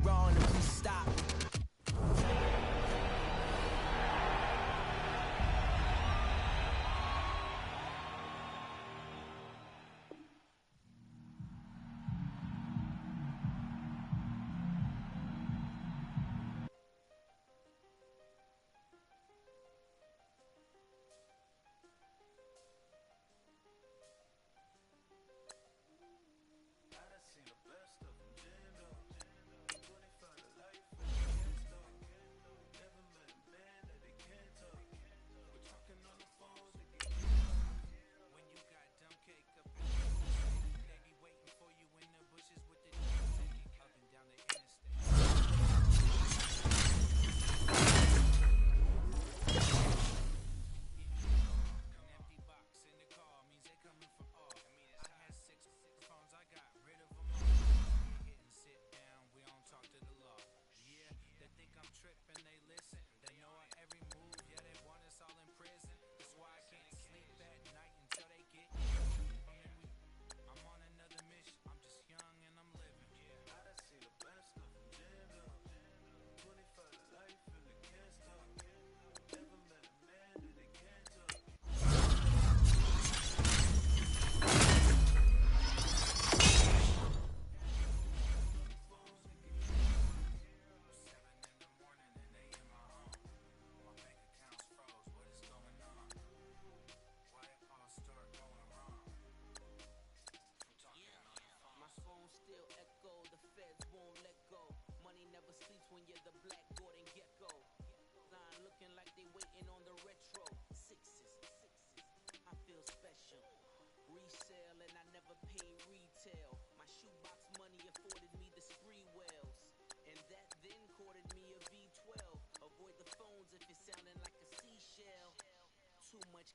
wrong to please stop.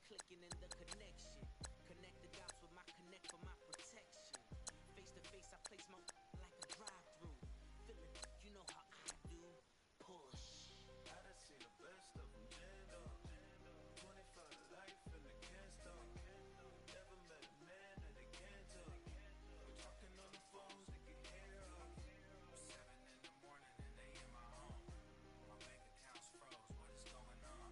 Clicking in the connection. Connect the dots with my connect for my protection. Face to face, I place my like a drive-through. Feeling, you know how I do. Push. I done seen the best of them jammed up. 25 to life in the can't stop. Never met a man that they can't talk. We're talking on the phones, they can hear us. 7 in the morning and they in my home. My bank account's froze, what is going on?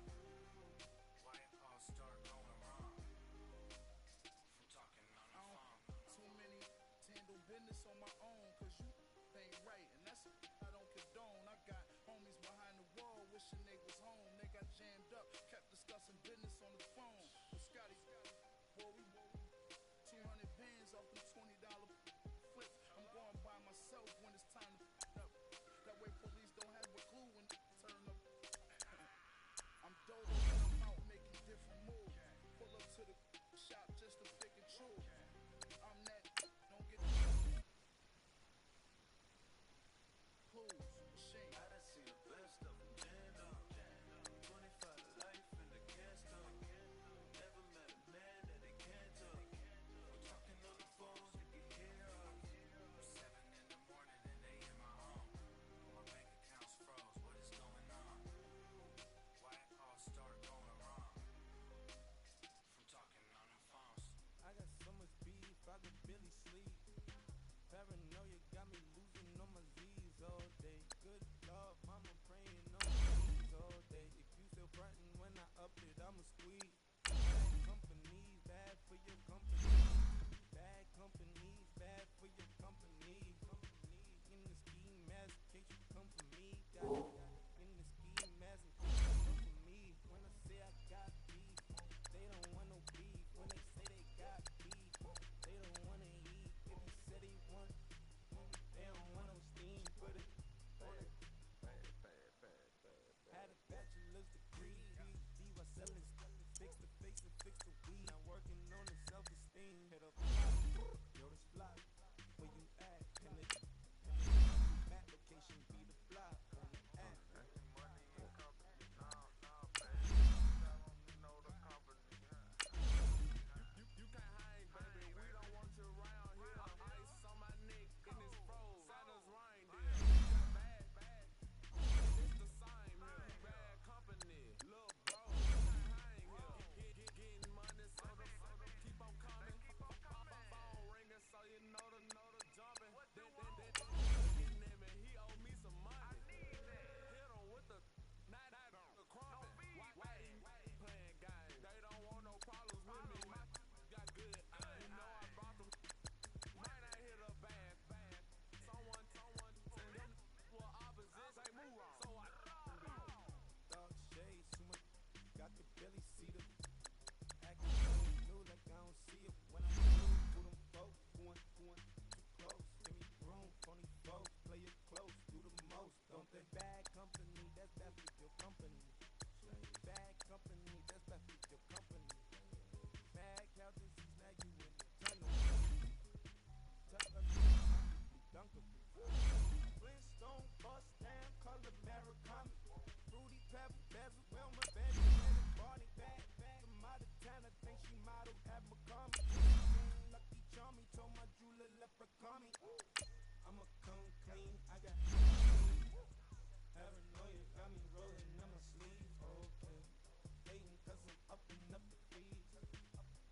Why it all start going wrong? From talking on the phone. Too many handle business on my own, cause you ain't right, and that's I don't condone. I got homies behind the wall wishing they was home. They got jammed up, kept discussing business on the phone. With Scotty, boy, we 200 bands off them $20 flips. I'm going by myself when it's time to up. That way police don't have a clue when turn up. I'm dope when I'm out making different moves. Pull up to the shop just to pick and choose. I'm that, don't get clues, machine. I done seen the best of them jammed up. 25 to life in the can't stop. Never met a man that they can't talk. We're talking on the phones, they can hear us. 7 in the morning and they in my home. My bank account's froze, what is going on? Why it all start going wrong? From talking on the phones. I got so much beef, I could barely sleep. Paranoia got me losing on my Z's all day. Good Lord, mama praying on my knees all day. If you still frontin' when I up it, I'ma squeeze. Bad companies, bad for your company. Bad companies, bad for your company. In the ski mask, in case you come for me. Got in the ski mask, in case you come for me. When I say I got beef, they don't want no beef. When they say they got beef, they don't wanna eat. If you say they want, they don't want no steam. Put it on it. Had a bachelor's degree, PhD while selling fix the face and fix the weed. Now working on the self-esteem. Hit up yo, this block, where you at? Can the map location be the block on the app? You can't hang, baby. We don't want you around here. Ice on my neck and it's froze. Santa's reindeer. Bad. It's the same here. Bad company. Look, bro. You can't hang here. Getting money, so the keep on coming. had McCarmy. Lucky Charmy told my jeweler leprechaun me. I'ma come clean, I got paranoia, got me rolling on my sleeve. Okay, hating cause I'm up and up the fees.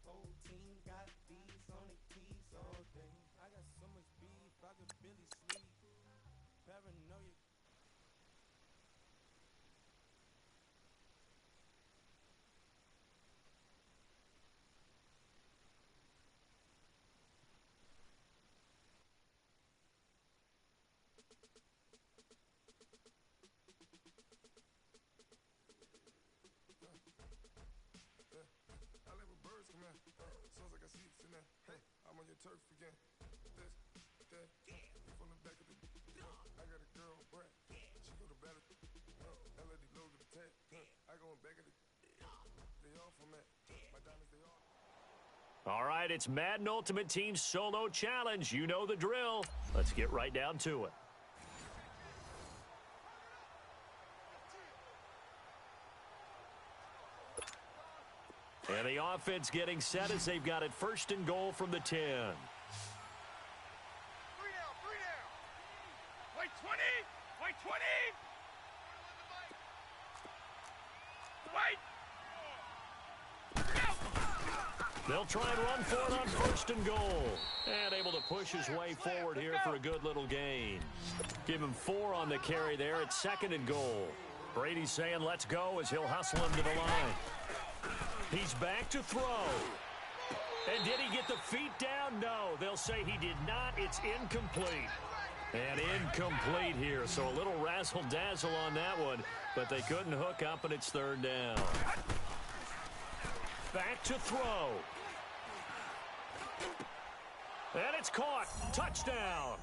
Whole team got bees on their keys all day. I got so much beef, I could barely sleep. Paranoia. I let my birds come out. Sounds like I see it in there. Hey, I'm on your turf again. This, that, from the back of the. I got a girl, Brad. She go to battle. I let the logo the tag. I go in back of the. They off on that. My diamonds, they off. All right, it's Madden Ultimate Team Solo Challenge. You know the drill. Let's get right down to it. And the offense getting set as they've got it first and goal from the 10. 3 down, 3 down. Wait 20, wait 20. Wait. They'll try and run for it on first and goal. And able to push his way forward here for a good little gain. Give him 4 on the carry there at second and goal. Brady's saying let's go as he'll hustle him to the line. He's back to throw. And did he get the feet down? No, they'll say he did not. It's incomplete. And incomplete here, so a little razzle-dazzle on that one, but they couldn't hook up, and it's third down. Back to throw. And it's caught. Touchdown.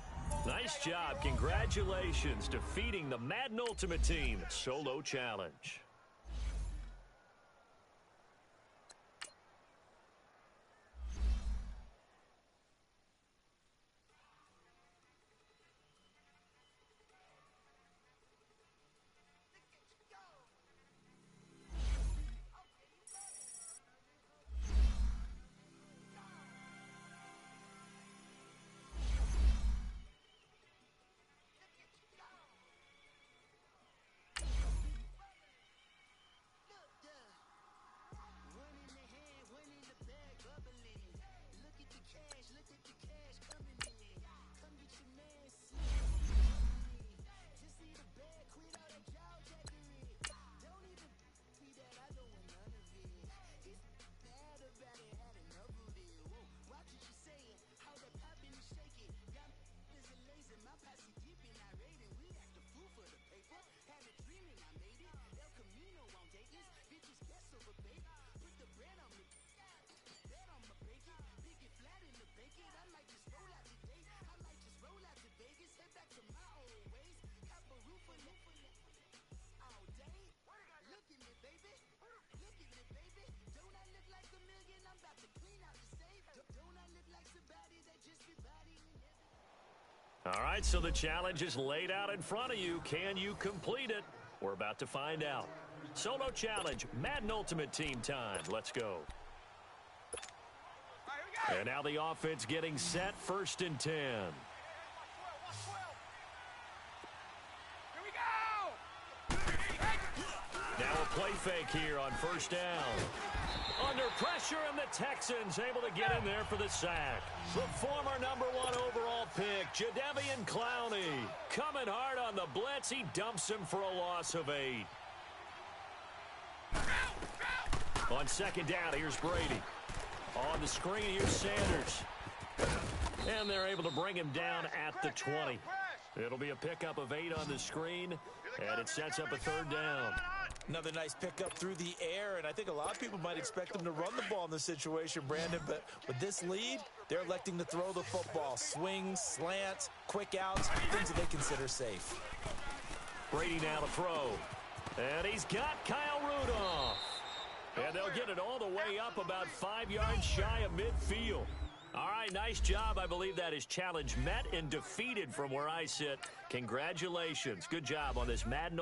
Nice job. Congratulations, defeating the Madden Ultimate Team Solo Challenge. All right, so the challenge is laid out in front of you. Can you complete it? We're about to find out. Solo challenge, Madden Ultimate Team time. Let's go. And now the offense getting set, first and 10. Here we go. Now a play fake here on first down. Under pressure, and the Texans able to get in there for the sack. The former #1 overall pick, Jadeveon Clowney, coming hard on the blitz. He dumps him for a loss of 8. On second down, here's Brady. On the screen, here's Sanders. And they're able to bring him down at the 20. It'll be a pickup of 8 on the screen, and it sets up a third down. Another nice pickup through the air, and I think a lot of people might expect them to run the ball in this situation, Brandon, but with this lead, they're electing to throw the football. Swings, slants, quick outs, things that they consider safe. Brady now to throw. And he's got Kyle Rudolph. And they'll get it all the way up about 5 yards shy of midfield. All right, nice job. I believe that is challenge met and defeated from where I sit. Congratulations. Good job on this Madden.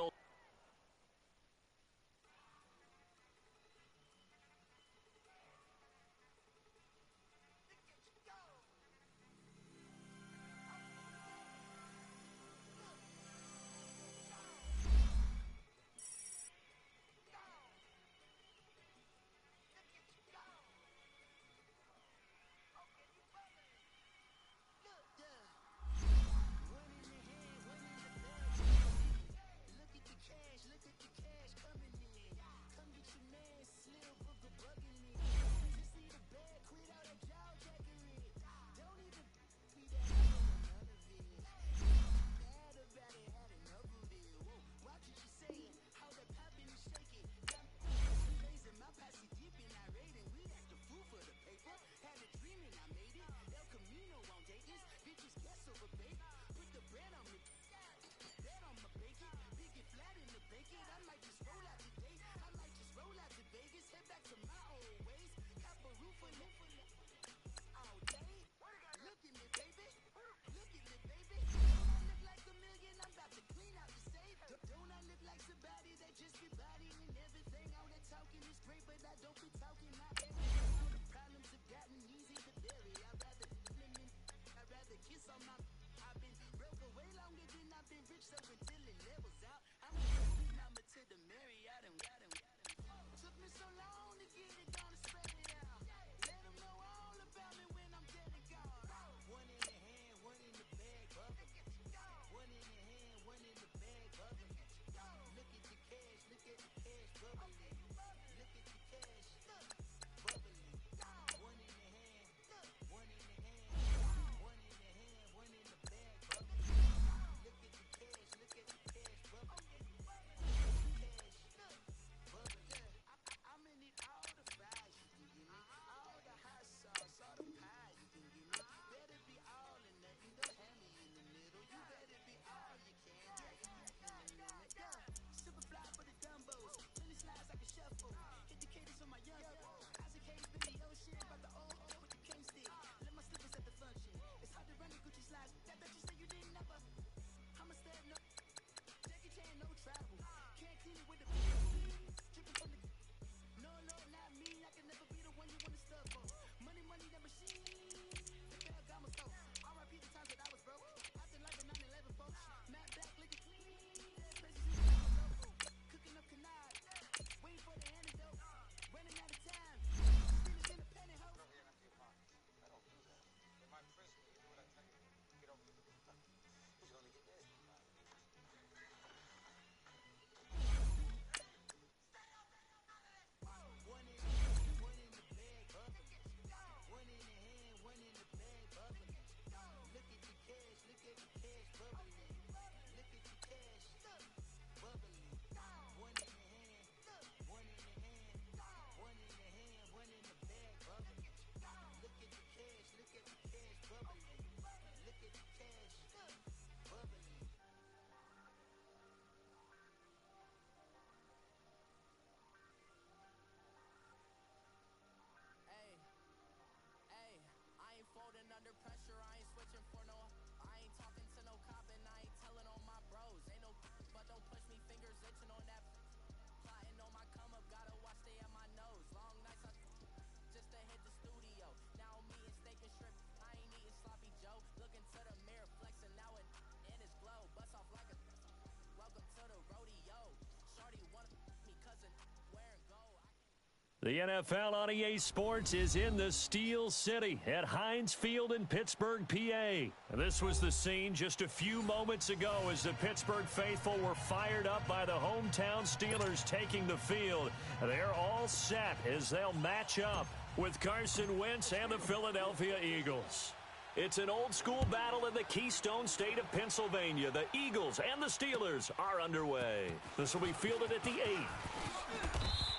The NFL on EA Sports is in the Steel City at Heinz Field in Pittsburgh, PA. This was the scene just a few moments ago as the Pittsburgh faithful were fired up by the hometown Steelers taking the field. They're all set as they'll match up with Carson Wentz and the Philadelphia Eagles. It's an old-school battle in the Keystone State of Pennsylvania. The Eagles and the Steelers are underway. This will be fielded at the 8.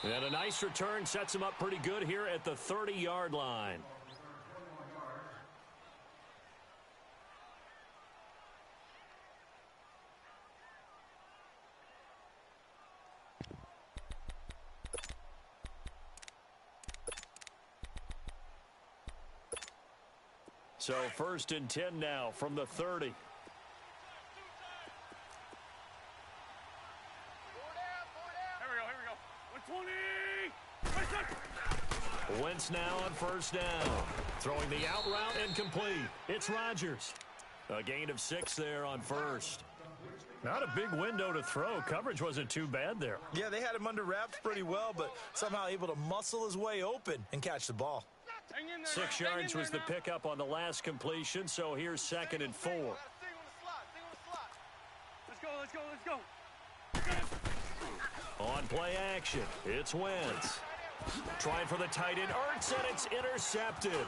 And a nice return sets him up pretty good here at the 30-yard line. So 1st and 10 now from the 30. Wentz now on 1st down. Throwing the out route and complete. It's Rodgers. A gain of 6 there on 1st. Not a big window to throw. Coverage wasn't too bad there. Yeah, they had him under wraps pretty well, but somehow able to muscle his way open and catch the ball. 6 yards was the pickup on the last completion, so here's 2nd and 4. Let's go. On play action, it's Wentz. Trying for the tight end, Ertz, and it's intercepted.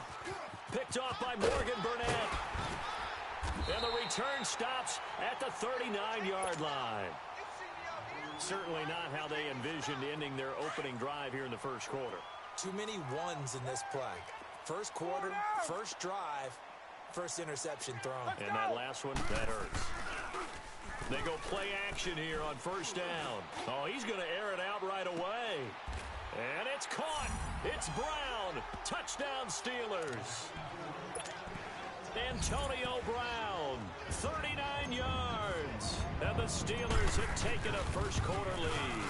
Picked off by Morgan Burnett. And the return stops at the 39-yard line. Certainly not how they envisioned ending their opening drive here in the first quarter. Too many ones in this play. First quarter, first drive, first interception thrown. And that last one, that hurts. They go play action here on 1st down. Oh, he's going to air it out right away. And it's caught. It's Brown. Touchdown, Steelers. Antonio Brown, 39 yards. And the Steelers have taken a first quarter lead.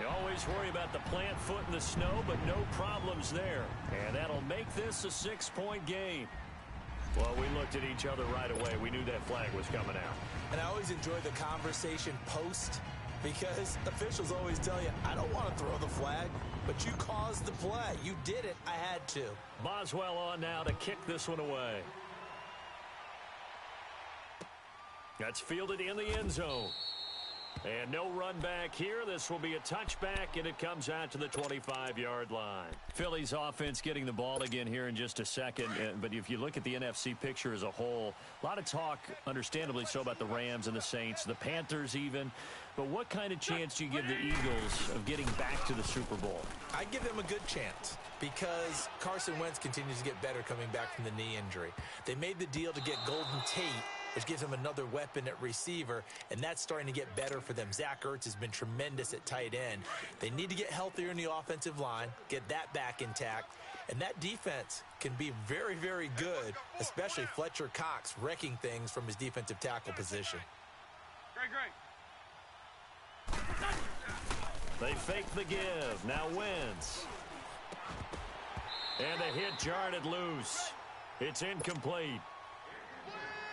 You always worry about the plant foot in the snow, but no problems there. And that'll make this a 6-point game. Well, we looked at each other right away. We knew that flag was coming out. And I always enjoy the conversation post because officials always tell you, I don't want to throw the flag, but you caused the play. You did it. I had to. Boswell on now to kick this one away. That's fielded in the end zone. And no run back here. This will be a touchback, and it comes out to the 25-yard line. Philly's offense getting the ball again here in just a second. But if you look at the NFC picture as a whole, a lot of talk, understandably so, about the Rams and the Saints, the Panthers even. But what kind of chance do you give the Eagles of getting back to the Super Bowl? I give them a good chance because Carson Wentz continues to get better coming back from the knee injury. They made the deal to get Golden Tate, which gives them another weapon at receiver, and that's starting to get better for them. Zach Ertz has been tremendous at tight end. They need to get healthier in the offensive line, get that back intact, and that defense can be very, very good, especially Fletcher Cox wrecking things from his defensive tackle position. Great. They fake the give. Now Wentz. And the hit jarred it loose. It's incomplete.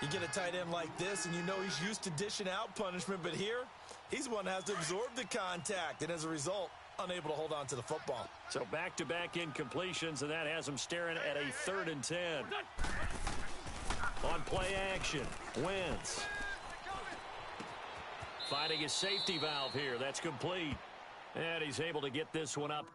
You get a tight end like this, and you know he's used to dishing out punishment, but here, he's the one that has to absorb the contact, and as a result, unable to hold on to the football. So back-to-back incompletions, and that has him staring at a 3rd and 10. On play action, Wentz. Finding his safety valve here. That's complete. And he's able to get this one up.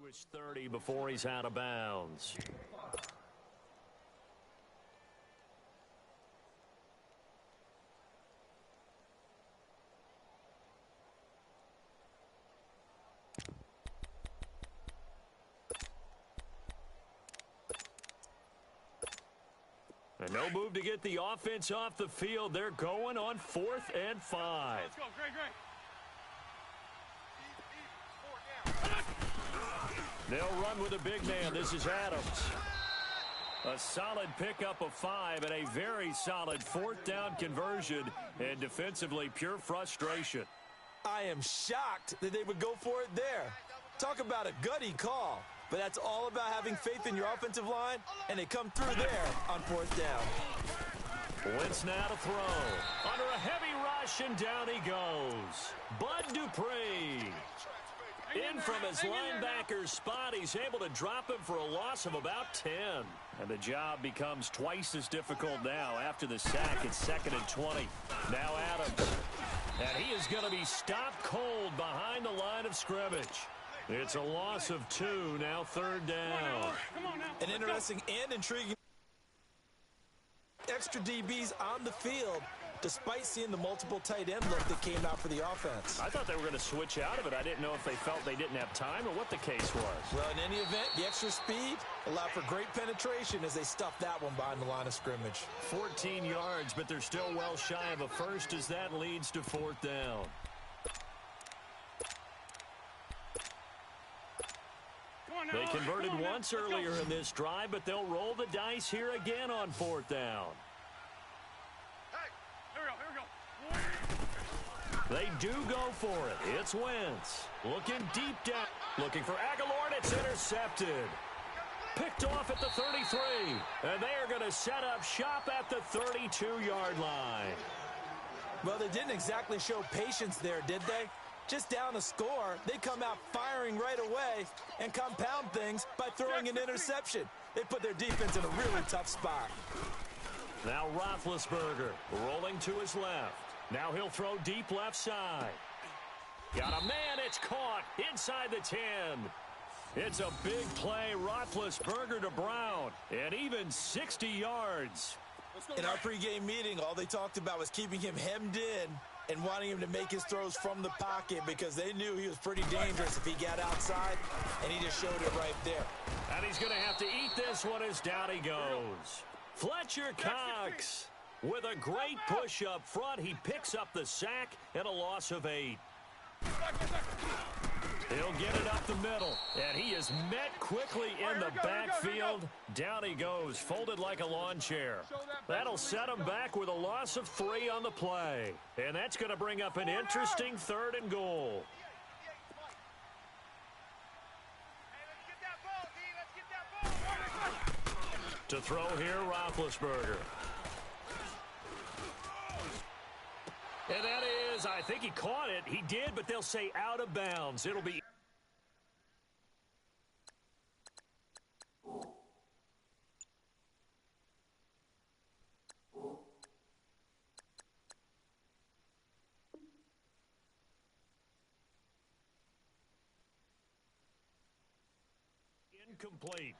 his 30 before he's out of bounds. And no move to get the offense off the field. They're going on 4th and 5. Let's go, great. They'll run with a big man. This is Adams. A solid pickup of 5 and a very solid 4th down conversion. And defensively, pure frustration. I am shocked that they would go for it there. Talk about a gutty call. But that's all about having faith in your offensive line, and they come through there on 4th down. Wentz now to throw. Under a heavy rush, and down he goes. Bud Dupree. In from his linebacker's spot, he's able to drop him for a loss of about 10. And the job becomes twice as difficult now after the sack. It's 2nd and 20. Now Adams. And he is going to be stopped cold behind the line of scrimmage. It's a loss of 2, now 3rd down. Come on now. An interesting and intriguing extra DBs on the field, despite seeing the multiple tight end look that came out for the offense. I thought they were going to switch out of it. I didn't know if they felt they didn't have time or what the case was. Well, in any event, the extra speed allowed for great penetration as they stuffed that one behind the line of scrimmage. 14 yards, but they're still well shy of a first as that leads to 4th down. They converted once earlier in this drive, but they'll roll the dice here again on 4th down. Hey, here we go. They do go for it. It's Wentz. Looking deep down. Looking for Aguilar, and it's intercepted. Picked off at the 33. And they are going to set up shop at the 32-yard line. Well, they didn't exactly show patience there, did they? Just down a score, they come out firing right away and compound things by throwing an interception. They put their defense in a really tough spot. Now Roethlisberger rolling to his left. Now he'll throw deep left side. Got a man, it's caught inside the 10. It's a big play, Roethlisberger to Brown, and even 60 yards. In our pregame meeting, all they talked about was keeping him hemmed in and wanting him to make his throws from the pocket because they knew he was pretty dangerous if he got outside, and he just showed it right there. And he's going to have to eat this one as down he goes. Fletcher Cox with a great push up front. He picks up the sack and a loss of 8. He'll get it up the middle, and he is met quickly in the backfield. Down he goes, folded like a lawn chair. That'll set him back with a loss of 3 on the play. And that's going to bring up an interesting 3rd and goal. To throw here, Roethlisberger. And that is, I think he caught it. He did, but they'll say out of bounds. It'll be incomplete.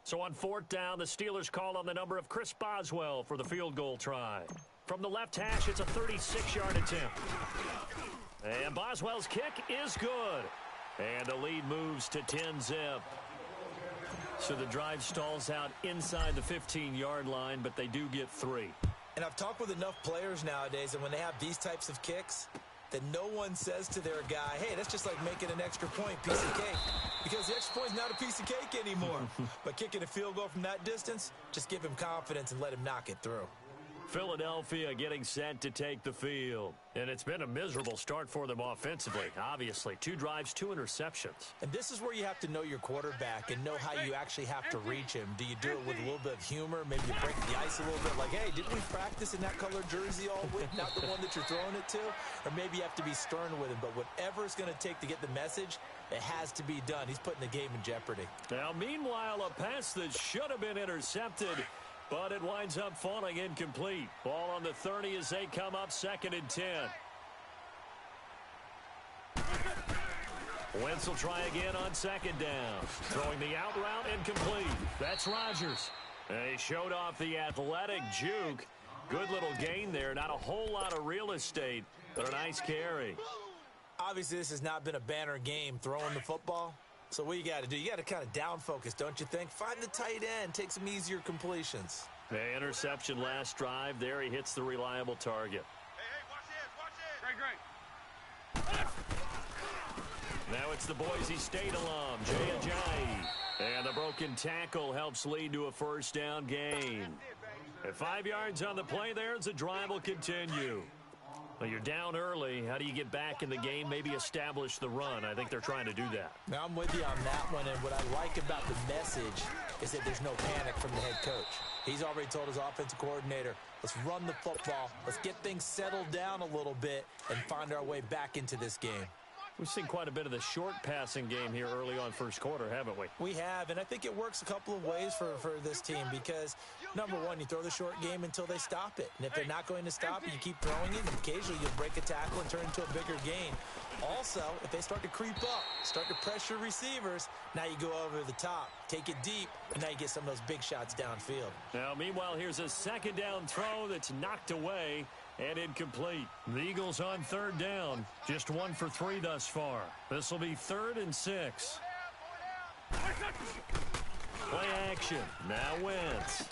So on 4th down, the Steelers call on the number of Chris Boswell for the field goal try. From the left hash, it's a 36-yard attempt. And Boswell's kick is good. And the lead moves to 10-zip. So the drive stalls out inside the 15-yard line, but they do get 3. And I've talked with enough players nowadays, and when they have these types of kicks, that no one says to their guy, hey, that's just like making an extra point, piece of cake. Because the extra point's not a piece of cake anymore. But kicking a field goal from that distance, just give him confidence and let him knock it through. Philadelphia getting set to take the field. And it's been a miserable start for them offensively, obviously. 2 drives, 2 interceptions. And this is where you have to know your quarterback and know how you actually have to reach him. Do you do it with a little bit of humor? Maybe you break the ice a little bit like, hey, didn't we practice in that colored jersey all week? Not the one that you're throwing it to? Or maybe you have to be stern with him. But whatever it's going to take to get the message, it has to be done. He's putting the game in jeopardy. Now, meanwhile, a pass that should have been intercepted, but it winds up falling incomplete. Ball on the 30 as they come up 2nd and 10. Wentz will try again on 2nd down. Throwing the out route incomplete. That's Rodgers. And he showed off the athletic juke. Good little gain there. Not a whole lot of real estate, but a nice carry. Obviously, this has not been a banner game throwing the football. So what you got to do, you got to kind of down focus, don't you think? Find the tight end, take some easier completions. The interception last drive. There he hits the reliable target. Hey, watch this. Great. Now it's the Boise State alum, Jay Ajayi. And the broken tackle helps lead to a 1st down gain. At 5 yards on the play there, the drive will continue. Well, you're down early. How do you get back in the game? Maybe establish the run. I think they're trying to do that. Now, I'm with you on that one, and what I like about the message is that there's no panic from the head coach. He's already told his offensive coordinator, let's run the football, let's get things settled down a little bit, and find our way back into this game. We've seen quite a bit of the short passing game here early on 1st quarter, haven't we? We have, and I think it works a couple of ways for this team because, number one, you throw the short game until they stop it. And if they're not going to stop it, you keep throwing it, and occasionally you'll break a tackle and turn it into a bigger gain. Also, if they start to creep up, start to pressure receivers, now you go over the top, take it deep, and now you get some of those big shots downfield. Now, meanwhile, here's a 2nd down throw that's knocked away and incomplete. The Eagles on 3rd down, just 1 for 3 thus far. This will be 3rd and 6. Play action. Now Wentz.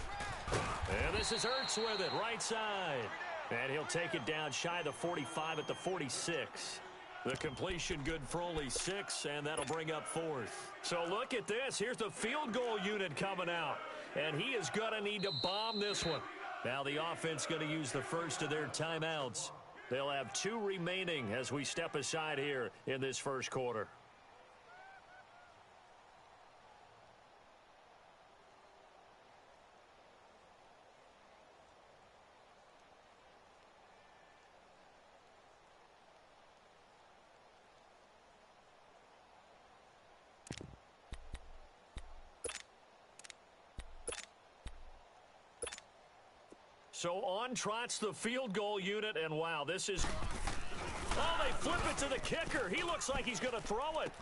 And this is Ertz with it, right side. And he'll take it down shy of the 45 at the 46. The completion good for only 6, and that'll bring up 4th. So look at this. Here's the field goal unit coming out. And he is going to need to bomb this one. Now the offense going to use the first of their timeouts. They'll have 2 remaining as we step aside here in this 1st quarter. So on trots the field goal unit, and wow, this is... Oh, they flip it to the kicker. He looks like he's going to throw it.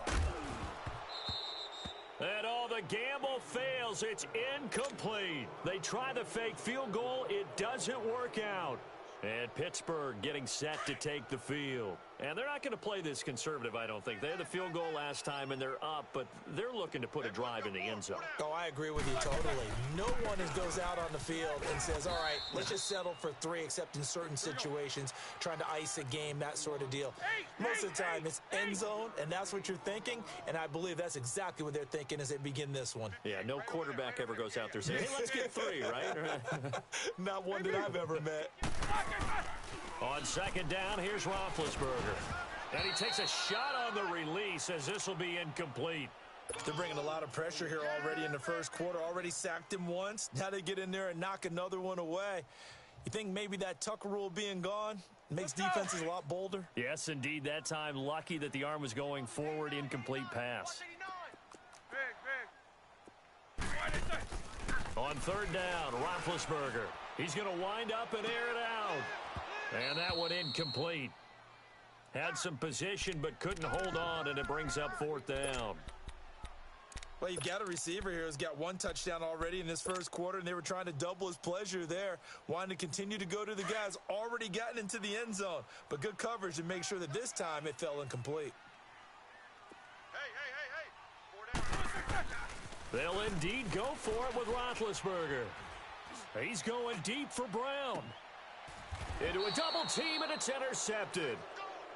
And the gamble fails. It's incomplete. They try the fake field goal. It doesn't work out. And Pittsburgh getting set to take the field. And they're not going to play this conservative, I don't think. They had the field goal last time, and they're up, but they're looking to put a drive in the end zone. Oh, I agree with you totally. No one goes out on the field and says, all right, let's just settle for 3, except in certain situations, trying to ice a game, that sort of deal. Most of the time, it's end zone, and that's what you're thinking, and I believe that's exactly what they're thinking as they begin this one. Yeah, no quarterback ever goes out there saying, hey, let's get 3, right? Not one that I've ever met. On 2nd down, here's Roethlisberger. And he takes a shot on the release as this will be incomplete. They're bringing a lot of pressure here already in the 1st quarter. Already sacked him once. Now they get in there and knock another one away. You think maybe that Tucker rule being gone makes defenses a lot bolder? Yes, indeed. That time, lucky that the arm was going forward. Incomplete pass. On 3rd down, Roethlisberger. He's going to wind up and air it out. And that one incomplete. Had some position but couldn't hold on, and it brings up 4th down. Well, you've got a receiver here who's got 1 touchdown already in this 1st quarter, and they were trying to double his pleasure there, wanting to continue to go to the guys already gotten into the end zone. But good coverage to make sure that this time it fell incomplete. Hey. 4 down. They'll indeed go for it with Roethlisberger. He's going deep for Brown. Into a double team, and it's intercepted.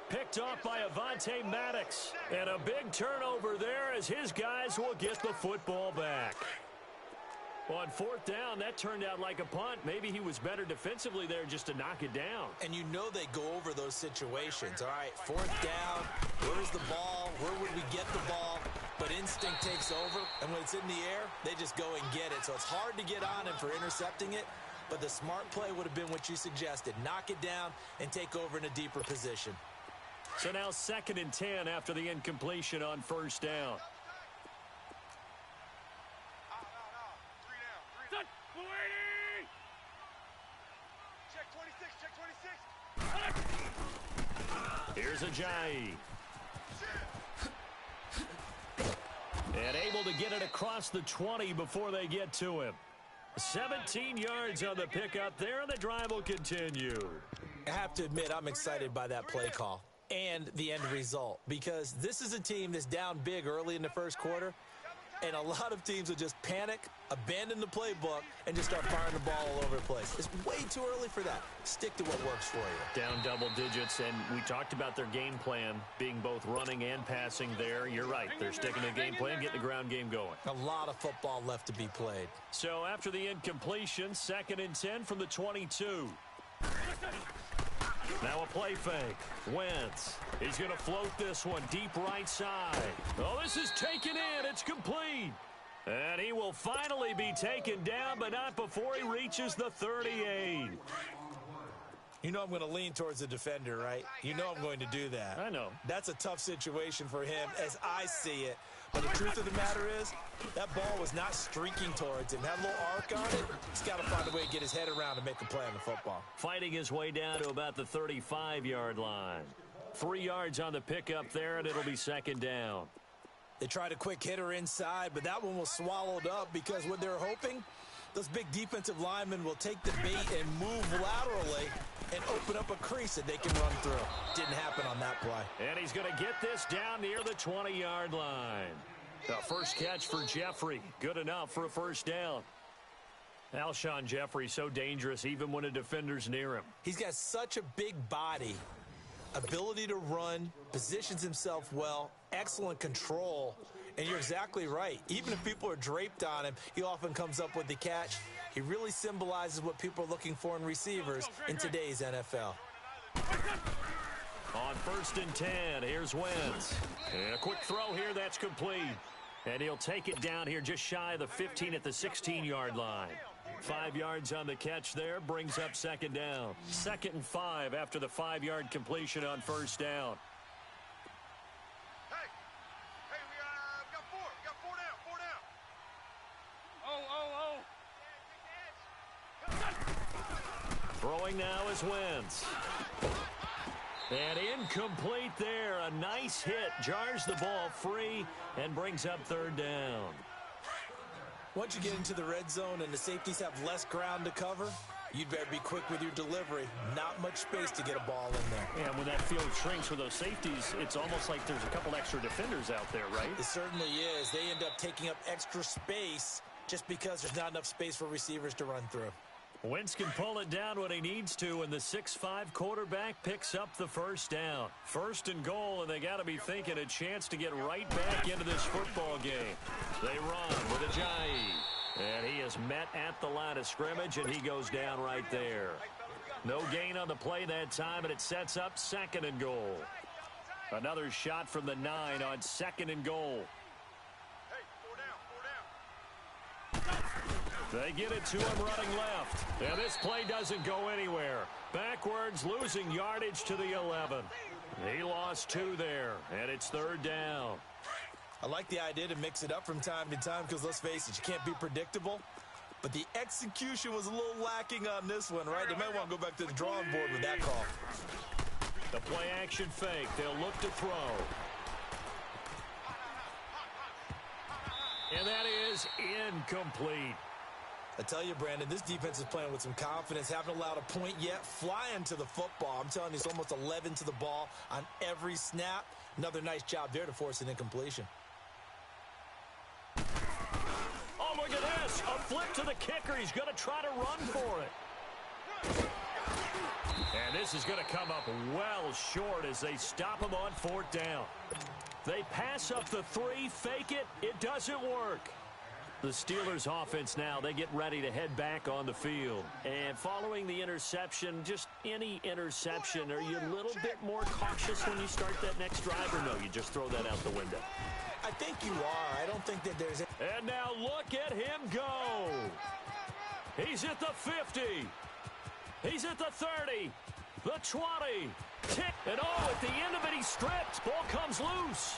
Picked off by Avonte Maddox. And a big turnover there as his guys will get the football back. On fourth down, that turned out like a punt. Maybe he was better defensively there just to knock it down. And you know they go over those situations. All right, fourth down, where's the ball? Where would we get the ball? But instinct takes over, and when it's in the air, they just go and get it. So it's hard to get on him for intercepting it, but the smart play would have been what you suggested. Knock it down and take over in a deeper position. So now 2nd and 10 after the incompletion on first down. Check 26, check 26. Here's Ajayi. And able to get it across the 20 before they get to him. 17 yards on the pickup there, and the drive will continue. I have to admit, I'm excited by that play call and the end result, because this is a team that's down big early in the first quarter, and a lot of teams will just panic, abandon the playbook, and just start firing the ball all over the place. It's way too early for that. Stick to what works for you. Down double digits, and we talked about their game plan being both running and passing there. You're right. They're sticking to the game plan, getting the ground game going. A lot of football left to be played. So after the incompletion, 2nd and 10 from the 22. Now a play fake. Wentz. He's going to float this one deep right side. Oh, this is taken in. It's complete. And he will finally be taken down, but not before he reaches the 38. You know I'm going to lean towards the defender, right? You know I'm going to do that. I know. That's a tough situation for him as I see it. But the truth of the matter is, that ball was not streaking towards him. Had a little arc on it. He's got to find a way to get his head around and make a play on the football. Fighting his way down to about the 35-yard line. 3 yards on the pickup there, and it'll be 2nd down. They tried a quick hitter inside, but that one was swallowed up because what they're hoping, those big defensive linemen will take the bait and move laterally and open up a crease that they can run through. Didn't happen on that play. And he's going to get this down near the 20-yard line. The first catch for Jeffrey. Good enough for a first down. Alshon Jeffrey so dangerous even when a defender's near him. He's got such a big body, ability to run, positions himself well, excellent control. And you're exactly right. Even if people are draped on him, he often comes up with the catch. He really symbolizes what people are looking for in receivers in today's NFL. On 1st and 10, here's Wentz. And a quick throw here, that's complete. And he'll take it down here just shy of the 15 at the 16-yard line. 5 yards on the catch there, brings up 2nd down. 2nd and 5 after the 5-yard completion on first down. Hey, we got 4. We got 4 down. Throwing now is Wentz. And incomplete there. A nice hit. Jars the ball free and brings up 3rd down. Once you get into the red zone and the safeties have less ground to cover, you'd better be quick with your delivery. Not much space to get a ball in there. And when that field shrinks with those safeties, it's almost like there's a couple extra defenders out there, right? It certainly is. They end up taking up extra space just because there's not enough space for receivers to run through. Wentz can pull it down when he needs to, and the 6'5" quarterback picks up the first down. 1st and goal, and they got to be thinking a chance to get right back into this football game. They run with Ajayi, and he is met at the line of scrimmage, and he goes down right there. No gain on the play that time, and it sets up 2nd and goal. Another shot from the 9 on 2nd and goal. They get it to him running left. And this play doesn't go anywhere. Backwards, losing yardage to the 11. He lost 2 there, and it's 3rd down. I like the idea to mix it up from time to time because, let's face it, you can't be predictable. But the execution was a little lacking on this one, right? They might want to go back to the drawing board with that call. The play action fake. They'll look to throw. And that is incomplete. I tell you, Brandon, this defense is playing with some confidence. Haven't allowed a point yet. Flying to the football. I'm telling you, it's almost 11 to the ball on every snap. Another nice job there to force an incompletion. Oh, look at this. A flip to the kicker. He's going to try to run for it. And this is going to come up well short as they stop him on 4th down. They pass up the 3, fake it. It doesn't work. The Steelers offense now, they get ready to head back on the field. And following the interception, just any interception, are you a little bit more cautious when you start that next drive, or no, you just throw that out the window? I think you are. I don't think that there's... And now look at him go. He's at the 50. He's at the 30. The 20. And oh, at the end of it, he stripped. Ball comes loose.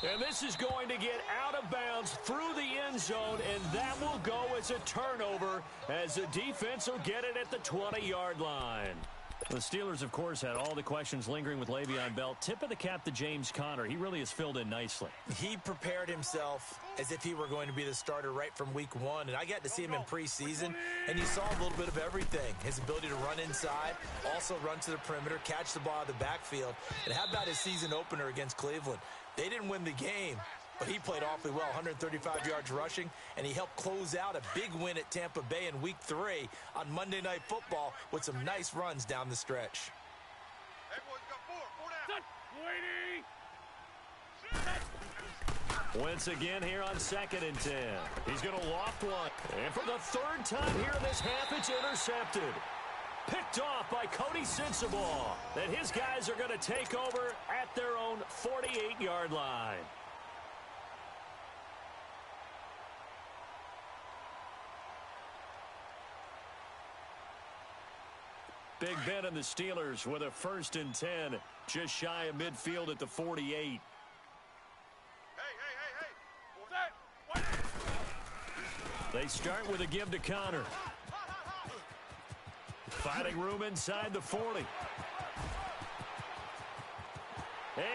And this is going to get out of bounds through the end zone, and that will go as a turnover as the defense will get it at the 20-yard line. The Steelers, of course, had all the questions lingering with Le'Veon Bell. Tip of the cap to James Conner. He really has filled in nicely. He prepared himself as if he were going to be the starter right from week one. And I got to see him in preseason, and you saw a little bit of everything. His ability to run inside, also run to the perimeter, catch the ball out of the backfield. And how about his season opener against Cleveland? They didn't win the game, but he played awfully well, 135 yards rushing, and he helped close out a big win at Tampa Bay in Week 3 on Monday Night Football with some nice runs down the stretch. Hey, boys, got 4 down. Once again here on 2nd and 10. He's going to loft one. And for the 3rd time here in this half, it's intercepted. Picked off by Cody Sensabaugh. And his guys are going to take over at their own 48-yard line. Big Ben and the Steelers with a 1st and 10, just shy of midfield at the 48. Hey. They start with a give to Conner. Finding room inside the 40. And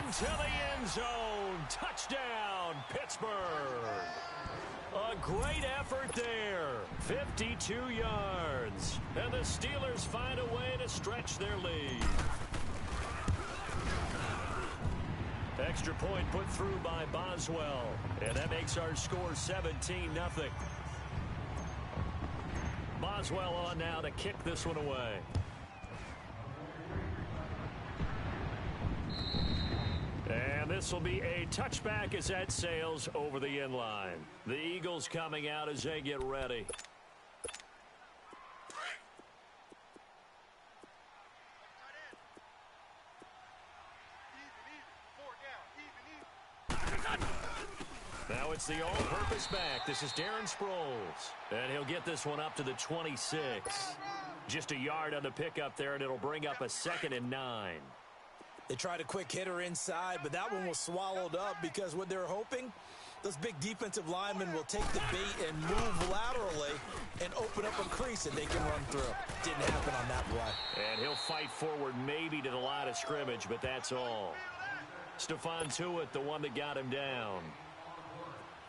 into the end zone. Touchdown, Pittsburgh. A great effort there. 52 yards. And the Steelers find a way to stretch their lead. Extra point put through by Boswell. And that makes our score 17-0. Boswell on now to kick this one away. And this will be a touchback as that sails over the end line. The Eagles coming out as they get ready. Now it's the all-purpose back. This is Darren Sproles. And he'll get this one up to the 26. Just a yard on the pickup there, and it'll bring up a 2nd and 9. They tried a quick hitter inside, but that one was swallowed up because what they're hoping, those big defensive linemen will take the bait and move laterally and open up a crease that they can run through. Didn't happen on that play. And he'll fight forward maybe to the line of scrimmage, but that's all. Stephon Tuitt, the one that got him down.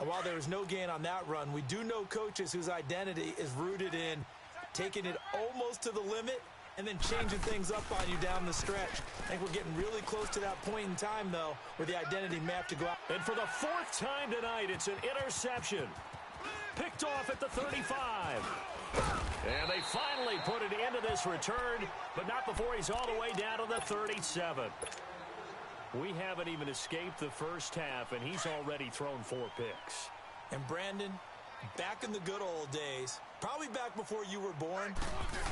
And while there was no gain on that run, we do know coaches whose identity is rooted in taking it almost to the limit and then changing things up on you down the stretch. I think we're getting really close to that point in time, though, where the identity may have to go out. And for the 4th time tonight, it's an interception. Picked off at the 35. And they finally put it into this return, but not before he's all the way down to the 37. We haven't even escaped the first half, and he's already thrown 4 picks. And Brandon, back in the good old days, probably back before you were born,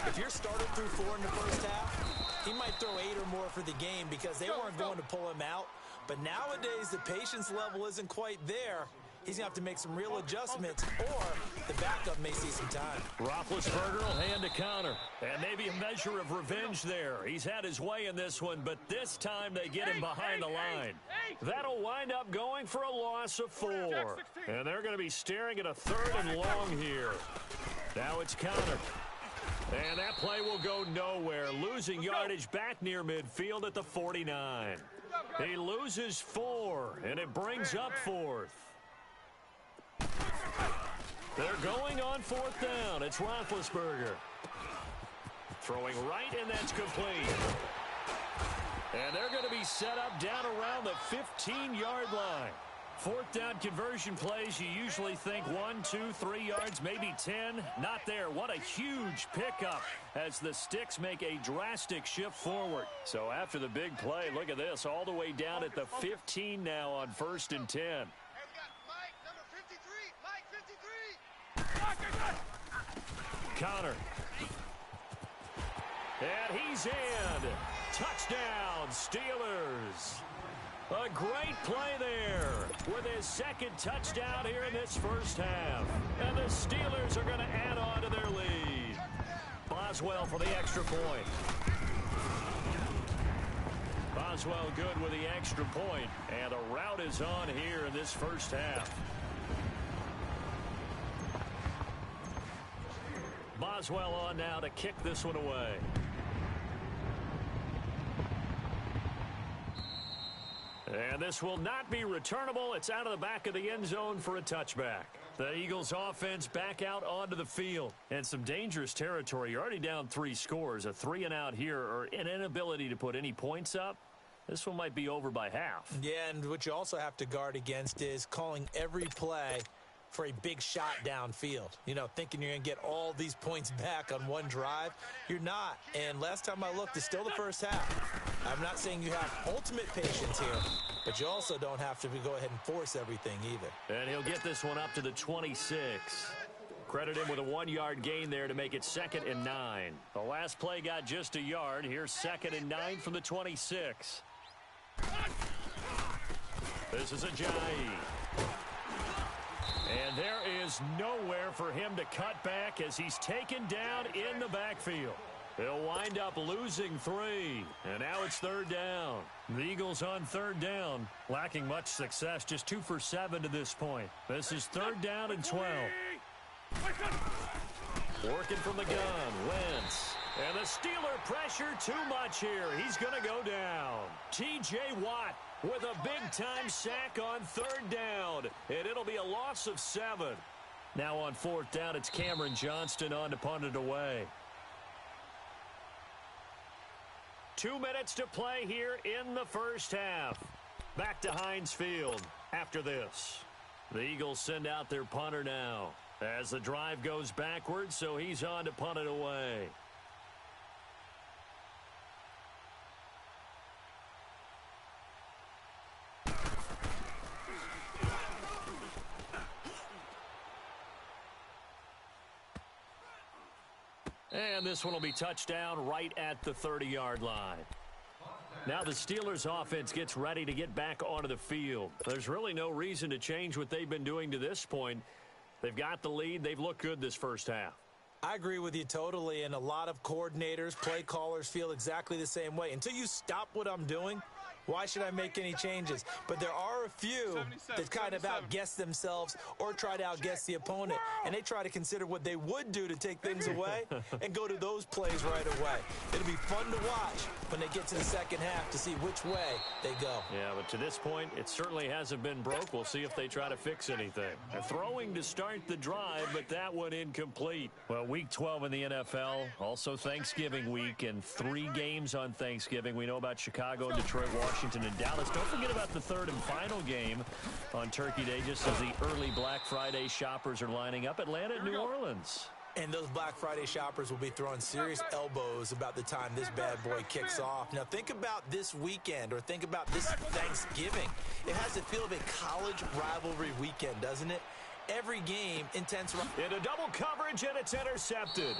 if your starter threw 4 in the first half, he might throw 8 or more for the game because they weren't going to pull him out. But nowadays, the patience level isn't quite there. He's going to have to make some real adjustments, or the backup may see some time. Roethlisberger will hand to Conner. And maybe a measure of revenge there. He's had his way in this one, but this time they get him behind the line. That'll wind up going for a loss of 4. And they're going to be staring at a 3rd and long here. Now it's Conner. And that play will go nowhere. Losing yardage back near midfield at the 49. He loses 4, and it brings up 4th. They're going on 4th down. It's Roethlisberger. Throwing right, and that's complete. And they're going to be set up down around the 15-yard line. 4th down conversion plays, you usually think 1, 2, 3 yards, maybe 10. Not there. What a huge pickup as the Sticks make a drastic shift forward. So after the big play, look at this, all the way down at the 15 now on 1st and 10. Hey, we got Mike, number 53. Connor. And he's in. Touchdown, Steelers. A great play there with his second touchdown here in this first half. And the Steelers are going to add on to their lead. Boswell for the extra point. Boswell good with the extra point. And a rout is on here in this first half. Boswell on now to kick this one away. And this will not be returnable. It's out of the back of the end zone for a touchback. The Eagles offense back out onto the field. And some dangerous territory. You're already down 3 scores. A 3-and-out here or an inability to put any points up. This one might be over by half. Yeah, and what you also have to guard against is calling every play for a big shot downfield. You know, thinking you're going to get all these points back on one drive. You're not. And last time I looked, it's still the first half. I'm not saying you have ultimate patience here, but you also don't have to go ahead and force everything either. And he'll get this one up to the 26. Credit him with a 1-yard gain there to make it 2nd and 9. The last play got just a yard. Here's 2nd and 9 from the 26. This is Ajayi. And there is nowhere for him to cut back as he's taken down in the backfield. They'll wind up losing 3. And now it's 3rd down. The Eagles on 3rd down, lacking much success, just 2 for 7 to this point. This is 3rd down and 12. Working from the gun, Wentz. And the Steeler pressure too much here. He's going to go down. T.J. Watt with a big-time sack on 3rd down. And it'll be a loss of 7. Now on 4th down, it's Cameron Johnston on to punt it away. 2 minutes to play here in the first half. Back to Heinz Field after this. The Eagles send out their punter now as the drive goes backwards, so he's on to punt it away. And this one will be touchdown right at the 30-yard line. Now the Steelers offense gets ready to get back onto the field. There's really no reason to change what they've been doing to this point. They've got the lead. They've looked good this first half. I agree with you totally, and a lot of coordinators, play callers feel exactly the same way. Until you stop what I'm doing, why should I make any changes? But there are a few that kind of outguess themselves or try to outguess the opponent, and they try to consider what they would do to take things away and go to those plays right away. It'll be fun to watch when they get to the second half to see which way they go. Yeah, but to this point, it certainly hasn't been broke. We'll see if they try to fix anything. They're throwing to start the drive, but that one incomplete. Well, Week 12 in the NFL, also Thanksgiving week, and 3 games on Thanksgiving. We know about Chicago and Detroit, Washington, and Dallas. Don't forget about the 3rd and final game on Turkey Day, just as the early Black Friday shoppers are lining up. Atlanta and New Orleans. And those Black Friday shoppers will be throwing serious elbows about the time this bad boy kicks off. Now, think about this weekend, or think about this Thanksgiving. It has the feel of a college rivalry weekend, doesn't it? Every game, intense. Into double coverage, and it's intercepted.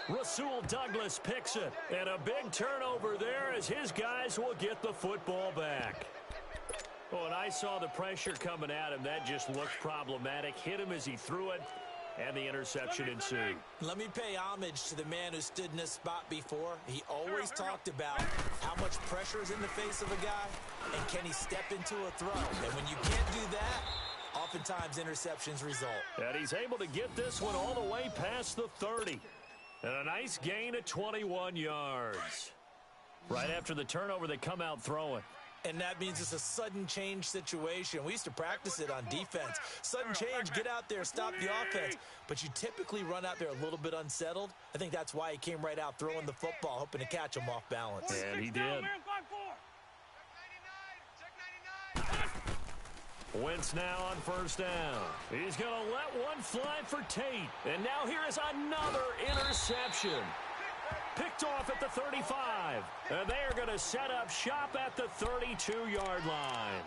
Rasul Douglas picks it. And a big turnover there as his guys will get the football back. Oh, and I saw the pressure coming at him. That just looked problematic. Hit him as he threw it, and the interception ensued. Let me pay homage to the man who stood in this spot before. He always talked about how much pressure is in the face of a guy, and can he step into a throw. And when you can't do that, oftentimes interceptions result. And he's able to get this one all the way past the 30. And a nice gain of 21 yards. Right after the turnover, they come out throwing. And that means it's a sudden change situation. We used to practice it on defense. Sudden change, get out there, stop the offense. But you typically run out there a little bit unsettled. I think that's why he came right out throwing the football, hoping to catch him off balance. And he did. Wentz now on 1st down. He's going to let one fly for Tate. And now here is another interception. Picked off at the 35. And they are going to set up shop at the 32-yard line.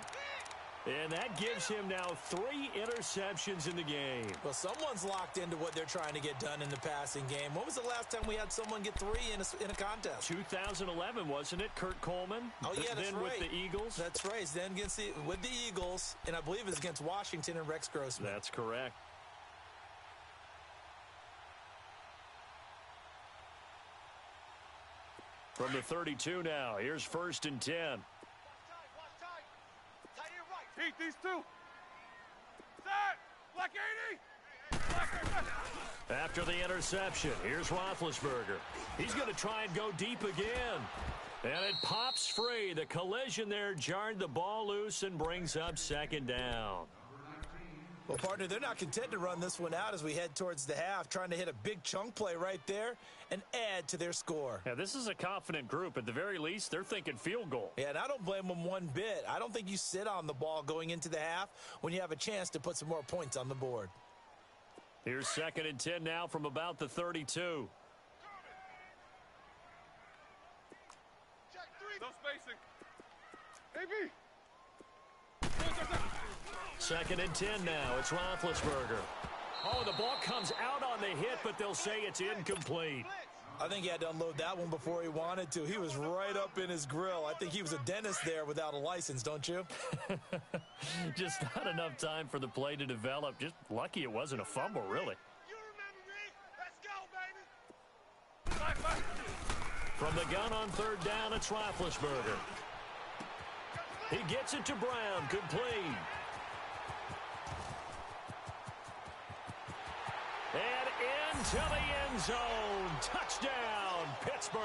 And that gives him now 3 interceptions in the game. Well, someone's locked into what they're trying to get done in the passing game. When was the last time we had someone get 3 in a contest? 2011, wasn't it, Kurt Coleman? Oh, yeah, that's then right. with the Eagles? That's right. Then with the Eagles, and I believe it's against Washington and Rex Grossman. That's correct. From the 32 now, here's 1st and 10. Watch time. Tight end right. Heat these two. Set. Black 80. Black 80. After the interception, here's Roethlisberger. He's going to try and go deep again. And it pops free. The collision there jarred the ball loose and brings up 2nd down. Well, partner, they're not content to run this one out as we head towards the half, trying to hit a big chunk play right there and add to their score. Yeah, this is a confident group. At the very least, they're thinking field goal. Yeah, and I don't blame them one bit. I don't think you sit on the ball going into the half when you have a chance to put some more points on the board. Here's 2nd and 10 now from about the 32. Check 3. No spacing. AB. 2nd and 10 now. It's Roethlisberger. Oh, the ball comes out on the hit, but they'll say it's incomplete. I think he had to unload that one before he wanted to. He was right up in his grill. I think he was a dentist there without a license, don't you? Just not enough time for the play to develop. Just lucky it wasn't a fumble, really. You remember me. Let's go, baby. From the gun on 3rd down, it's Roethlisberger. He gets it to Brown, complete. And into the end zone. Touchdown, Pittsburgh.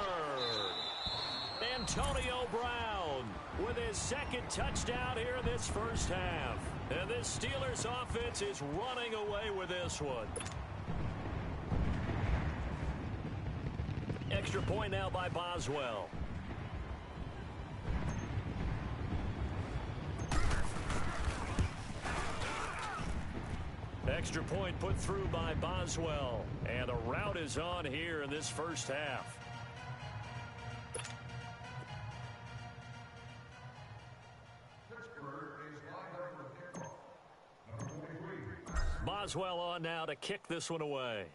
Antonio Brown with his 2nd touchdown here in this first half. And this Steelers offense is running away with this one. Extra point now by Boswell. Extra point put through by Boswell. And the route is on here in this first half. Boswell on now to kick this one away.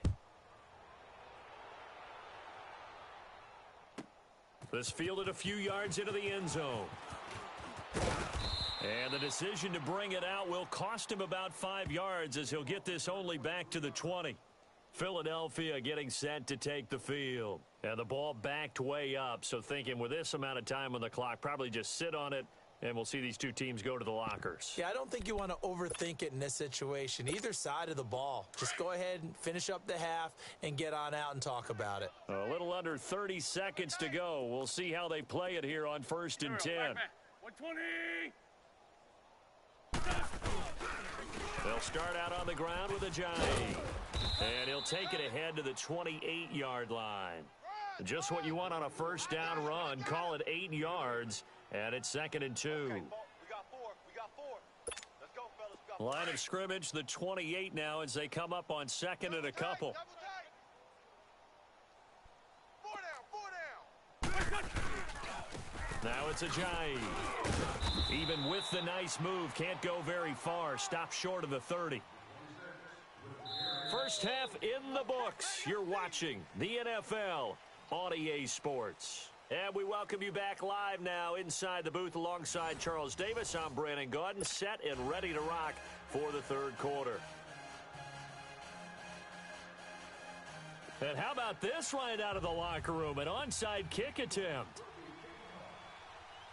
This fielded a few yards into the end zone. And the decision to bring it out will cost him about 5 yards as he'll get this only back to the 20. Philadelphia getting set to take the field. And the ball backed way up, so thinking with this amount of time on the clock, probably just sit on it, and we'll see these two teams go to the lockers. Yeah, I don't think you want to overthink it in this situation. Either side of the ball. Just go ahead and finish up the half and get on out and talk about it. A little under 30 seconds to go. We'll see how they play it here on 1st and 10. 120. They'll start out on the ground with a giant. And he'll take it ahead to the 28-yard line. Just what you want on a first down run. Call it 8 yards. And it's 2nd and 2. Okay, we got 4. Let's go, fellas. We got 4. Line of scrimmage, the 28 now as they come up on 2nd and a couple. Double tight. 4 down. Now it's a jive. Even with the nice move, can't go very far. Stop short of the 30. First half in the books. You're watching the NFL on EA Sports. And we welcome you back live now inside the booth alongside Charles Davis. I'm Brandon Gaudin, set and ready to rock for the 3rd quarter. And how about this right out of the locker room? An onside kick attempt.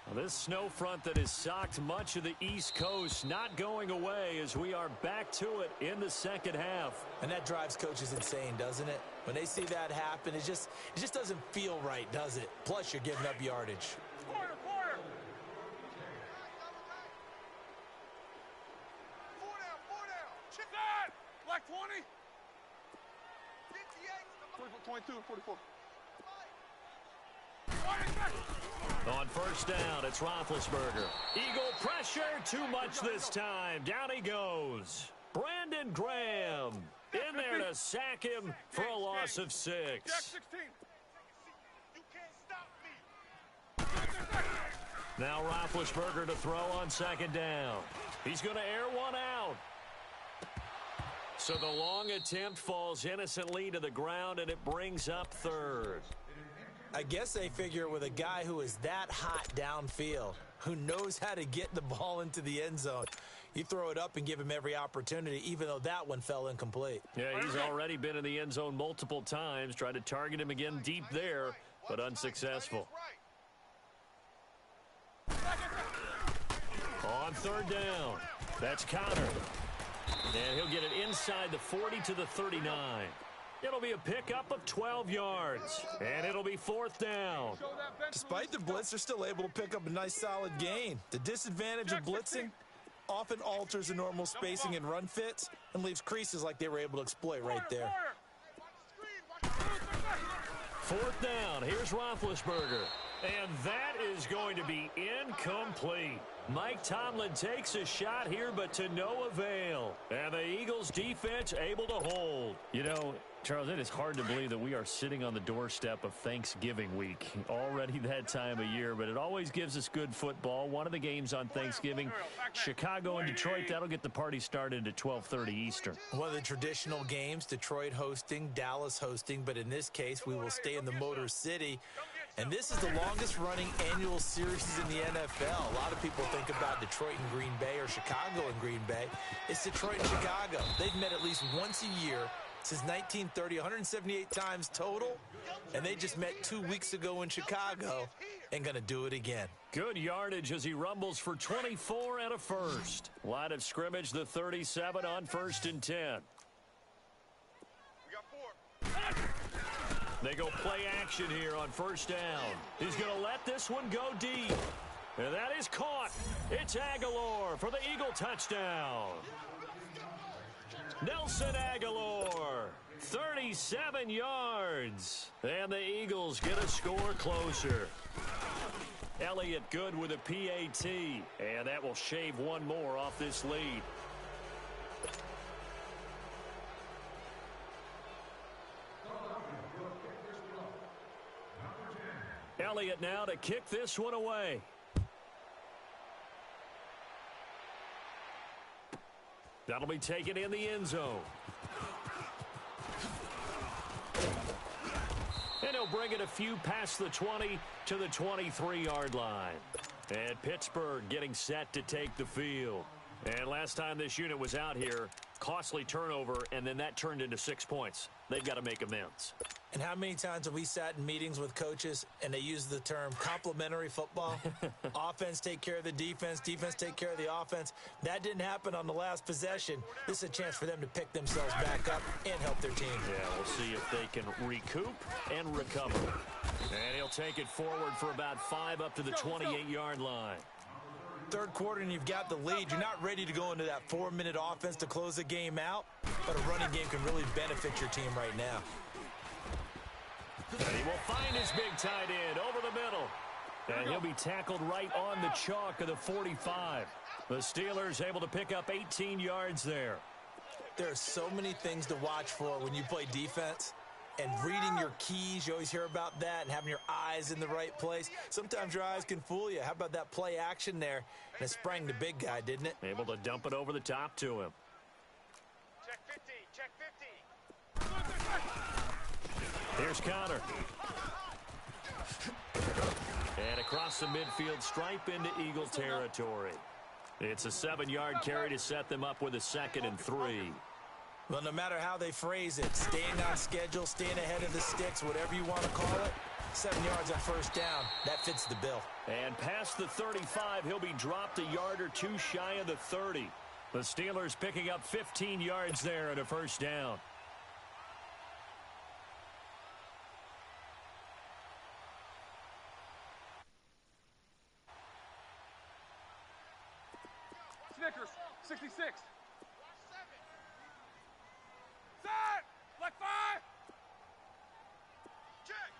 Well, this snow front that has socked much of the East Coast not going away as we are back to it in the 2nd half. And that drives coaches insane, doesn't it? When they see that happen, it just doesn't feel right, does it? Plus, you're giving up yardage. Quarter. 4 down. Check Set. Black 20. 58. 22, 44. On first down, it's Roethlisberger. Eagle pressure, too much this time. Down he goes. Brandon Graham in there to sack him for a loss of 6. Jack 16. You can't stop me. Now Roethlisberger to throw on 2nd down. He's going to air one out. So the long attempt falls innocently to the ground, and it brings up third. I guess they figure with a guy who is that hot downfield, who knows how to get the ball into the end zone, you throw it up and give him every opportunity, even though that one fell incomplete. Yeah, he's already been in the end zone multiple times, tried to target him again deep there, but unsuccessful. On third down, that's Connor. And he'll get it inside the 40 to the 39. It'll be a pickup of 12 yards, and it'll be fourth down. Despite the blitz, they're still able to pick up a nice solid gain. The disadvantage of blitzing often alters the normal spacing and run fits and leaves creases like they were able to exploit right there. Fourth down, here's Roethlisberger. And that is going to be incomplete. Mike Tomlin takes a shot here, but to no avail. And the Eagles defense able to hold. You know, Charles, it is hard to believe that we are sitting on the doorstep of Thanksgiving week. Already that time of year, but it always gives us good football. One of the games on Thanksgiving, Chicago and Detroit, that'll get the party started at 12:30 Eastern. One of the traditional games, Detroit hosting, Dallas hosting, but in this case, we will stay in the Motor City. And this is the longest-running annual series in the NFL. A lot of people think about Detroit and Green Bay or Chicago and Green Bay. It's Detroit and Chicago. They've met at least once a year since 1930, 178 times total, and they just met 2 weeks ago in Chicago and going to do it again. Good yardage as he rumbles for 24 and a first. Line of scrimmage, the 37 on 1st and 10. We got 4. They go play action here on first down. He's going to let this one go deep. And that is caught. It's Aguilar for the Eagle touchdown. Nelson Aguilar, 37 yards. And the Eagles get a score closer. Elliott good with a PAT. And that will shave one more off this lead. Elliott now to kick this one away. That'll be taken in the end zone. And he'll bring it a few past the 20 to the 23-yard line. And Pittsburgh getting set to take the field. And last time this unit was out here, costly turnover, and then that turned into 6 points. They've got to make amends. And how many times have we sat in meetings with coaches and they use the term complementary football? Offense take care of the defense, defense take care of the offense. That didn't happen on the last possession. This is a chance for them to pick themselves back up and help their team. Yeah, we'll see if they can recoup and recover. And he'll take it forward for about 5 up to the 28-yard line. Third quarter and you've got the lead. You're not ready to go into that 4-minute offense to close the game out, but a running game can really benefit your team right now. And he will find his big tight end over the middle. And he'll be tackled right on the chalk of the 45. The Steelers able to pick up 18 yards there. There are so many things to watch for when you play defense. And reading your keys, you always hear about that, and having your eyes in the right place. Sometimes your eyes can fool you. How about that play action there? And it sprang the big guy, didn't it? Able to dump it over the top to him. Check 50. Check 50. Here's Connor. And across the midfield stripe into Eagle territory. It's a 7-yard carry to set them up with a 2nd and 3. Well, no matter how they phrase it, staying on schedule, staying ahead of the sticks, whatever you want to call it, 7 yards on first down, that fits the bill. And past the 35, he'll be dropped a yard or two shy of the 30. The Steelers picking up 15 yards there at a first down. Snickers, 66. Set! Like 5! Check.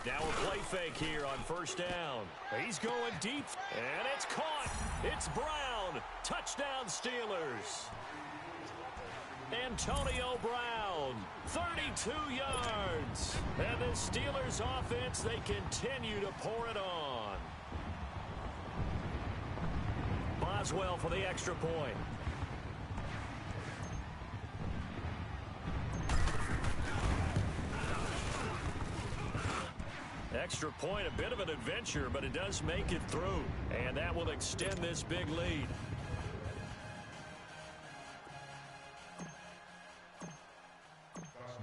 Now a play fake here on first down. He's going deep, and it's caught. It's Brown. Touchdown, Steelers. Antonio Brown, 32 yards. And the Steelers offense, they continue to pour it on. Boswell for the extra point. Extra point, a bit of an adventure, but it does make it through. And that will extend this big lead.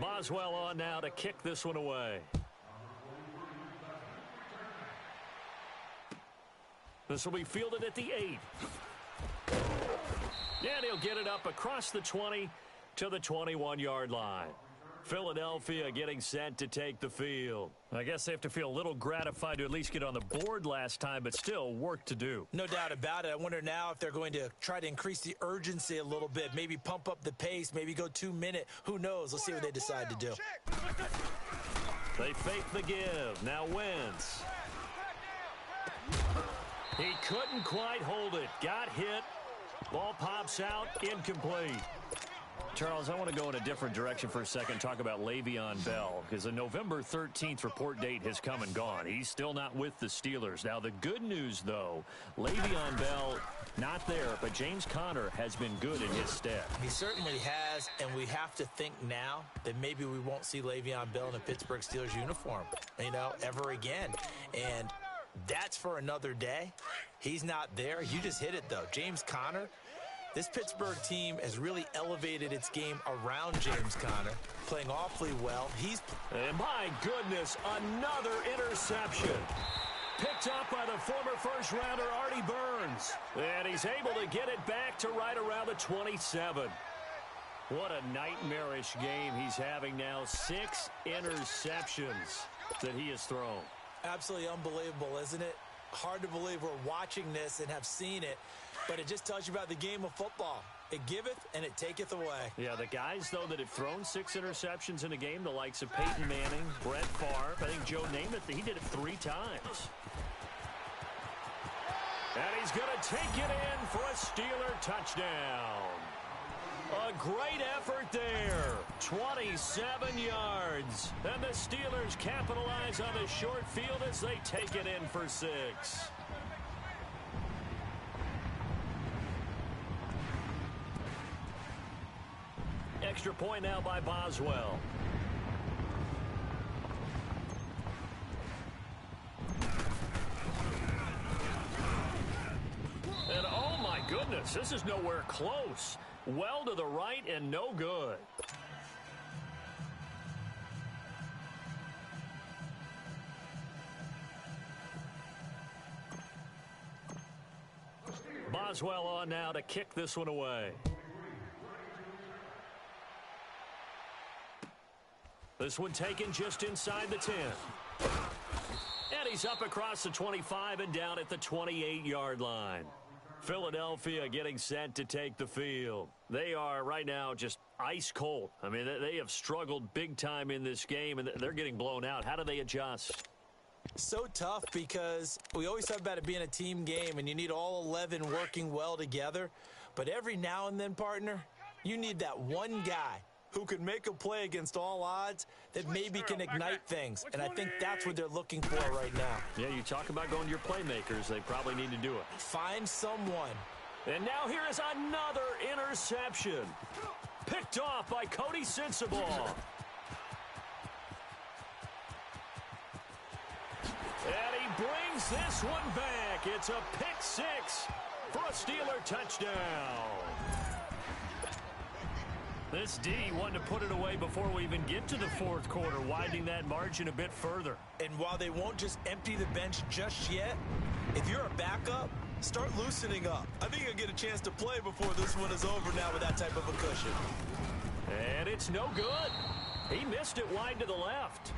Boswell on now to kick this one away. This will be fielded at the 8. And he'll get it up across the 20 to the 21-yard line. Philadelphia getting set to take the field. I guess they have to feel a little gratified to at least get on the board last time, but still work to do. No doubt about it. I wonder now if they're going to try to increase the urgency a little bit, maybe pump up the pace, maybe go 2-minute. Who knows? Let's see what they decide to do. They fake the give. Now Wentz. He couldn't quite hold it. Got hit. Ball pops out. Incomplete. Charles, I want to go in a different direction for a second, talk about Le'Veon Bell, because the November 13th report date has come and gone. He's still not with the Steelers. Now, the good news, though, Le'Veon Bell not there, but James Conner has been good in his stead. He certainly has, and we have to think now that maybe we won't see Le'Veon Bell in a Pittsburgh Steelers uniform, ever again. And that's for another day. He's not there. You just hit it, though. James Conner. This Pittsburgh team has really elevated its game around James Conner, playing awfully well. And my goodness, another interception. Picked up by the former first-rounder Artie Burns. And he's able to get it back to right around the 27. What a nightmarish game he's having now. 6 interceptions that he has thrown. Absolutely unbelievable, isn't it? Hard to believe we're watching this and have seen it. But it just tells you about the game of football. It giveth and it taketh away. Yeah, the guys, though, that have thrown 6 interceptions in a game, the likes of Peyton Manning, Brett Favre, I think Joe Namath, he did it 3 times. And he's going to take it in for a Steeler touchdown. A great effort there. 27 yards. And the Steelers capitalize on the short field as they take it in for 6. Extra point now by Boswell. And oh my goodness, this is nowhere close. Well to the right and no good. Boswell on now to kick this one away. This one taken just inside the 10. And he's up across the 25 and down at the 28-yard line. Philadelphia getting set to take the field. They are right now just ice cold. I mean, they have struggled big time in this game, and they're getting blown out. How do they adjust? So tough because we always talk about it being a team game, and you need all 11 working well together. But every now and then, partner, you need that one guy who can make a play against all odds that maybe can ignite things. And I think that's what they're looking for right now. Yeah, you talk about going to your playmakers. They probably need to do it. Find someone. And now here is another interception. Picked off by Cody Sensabaugh. And he brings this one back. It's a pick 6 for a Steeler touchdown. This D wanted to put it away before we even get to the 4th quarter, widening that margin a bit further. And while they won't just empty the bench just yet, if you're a backup, start loosening up. I think you'll get a chance to play before this one is over now with that type of a cushion. And it's no good. He missed it wide to the left.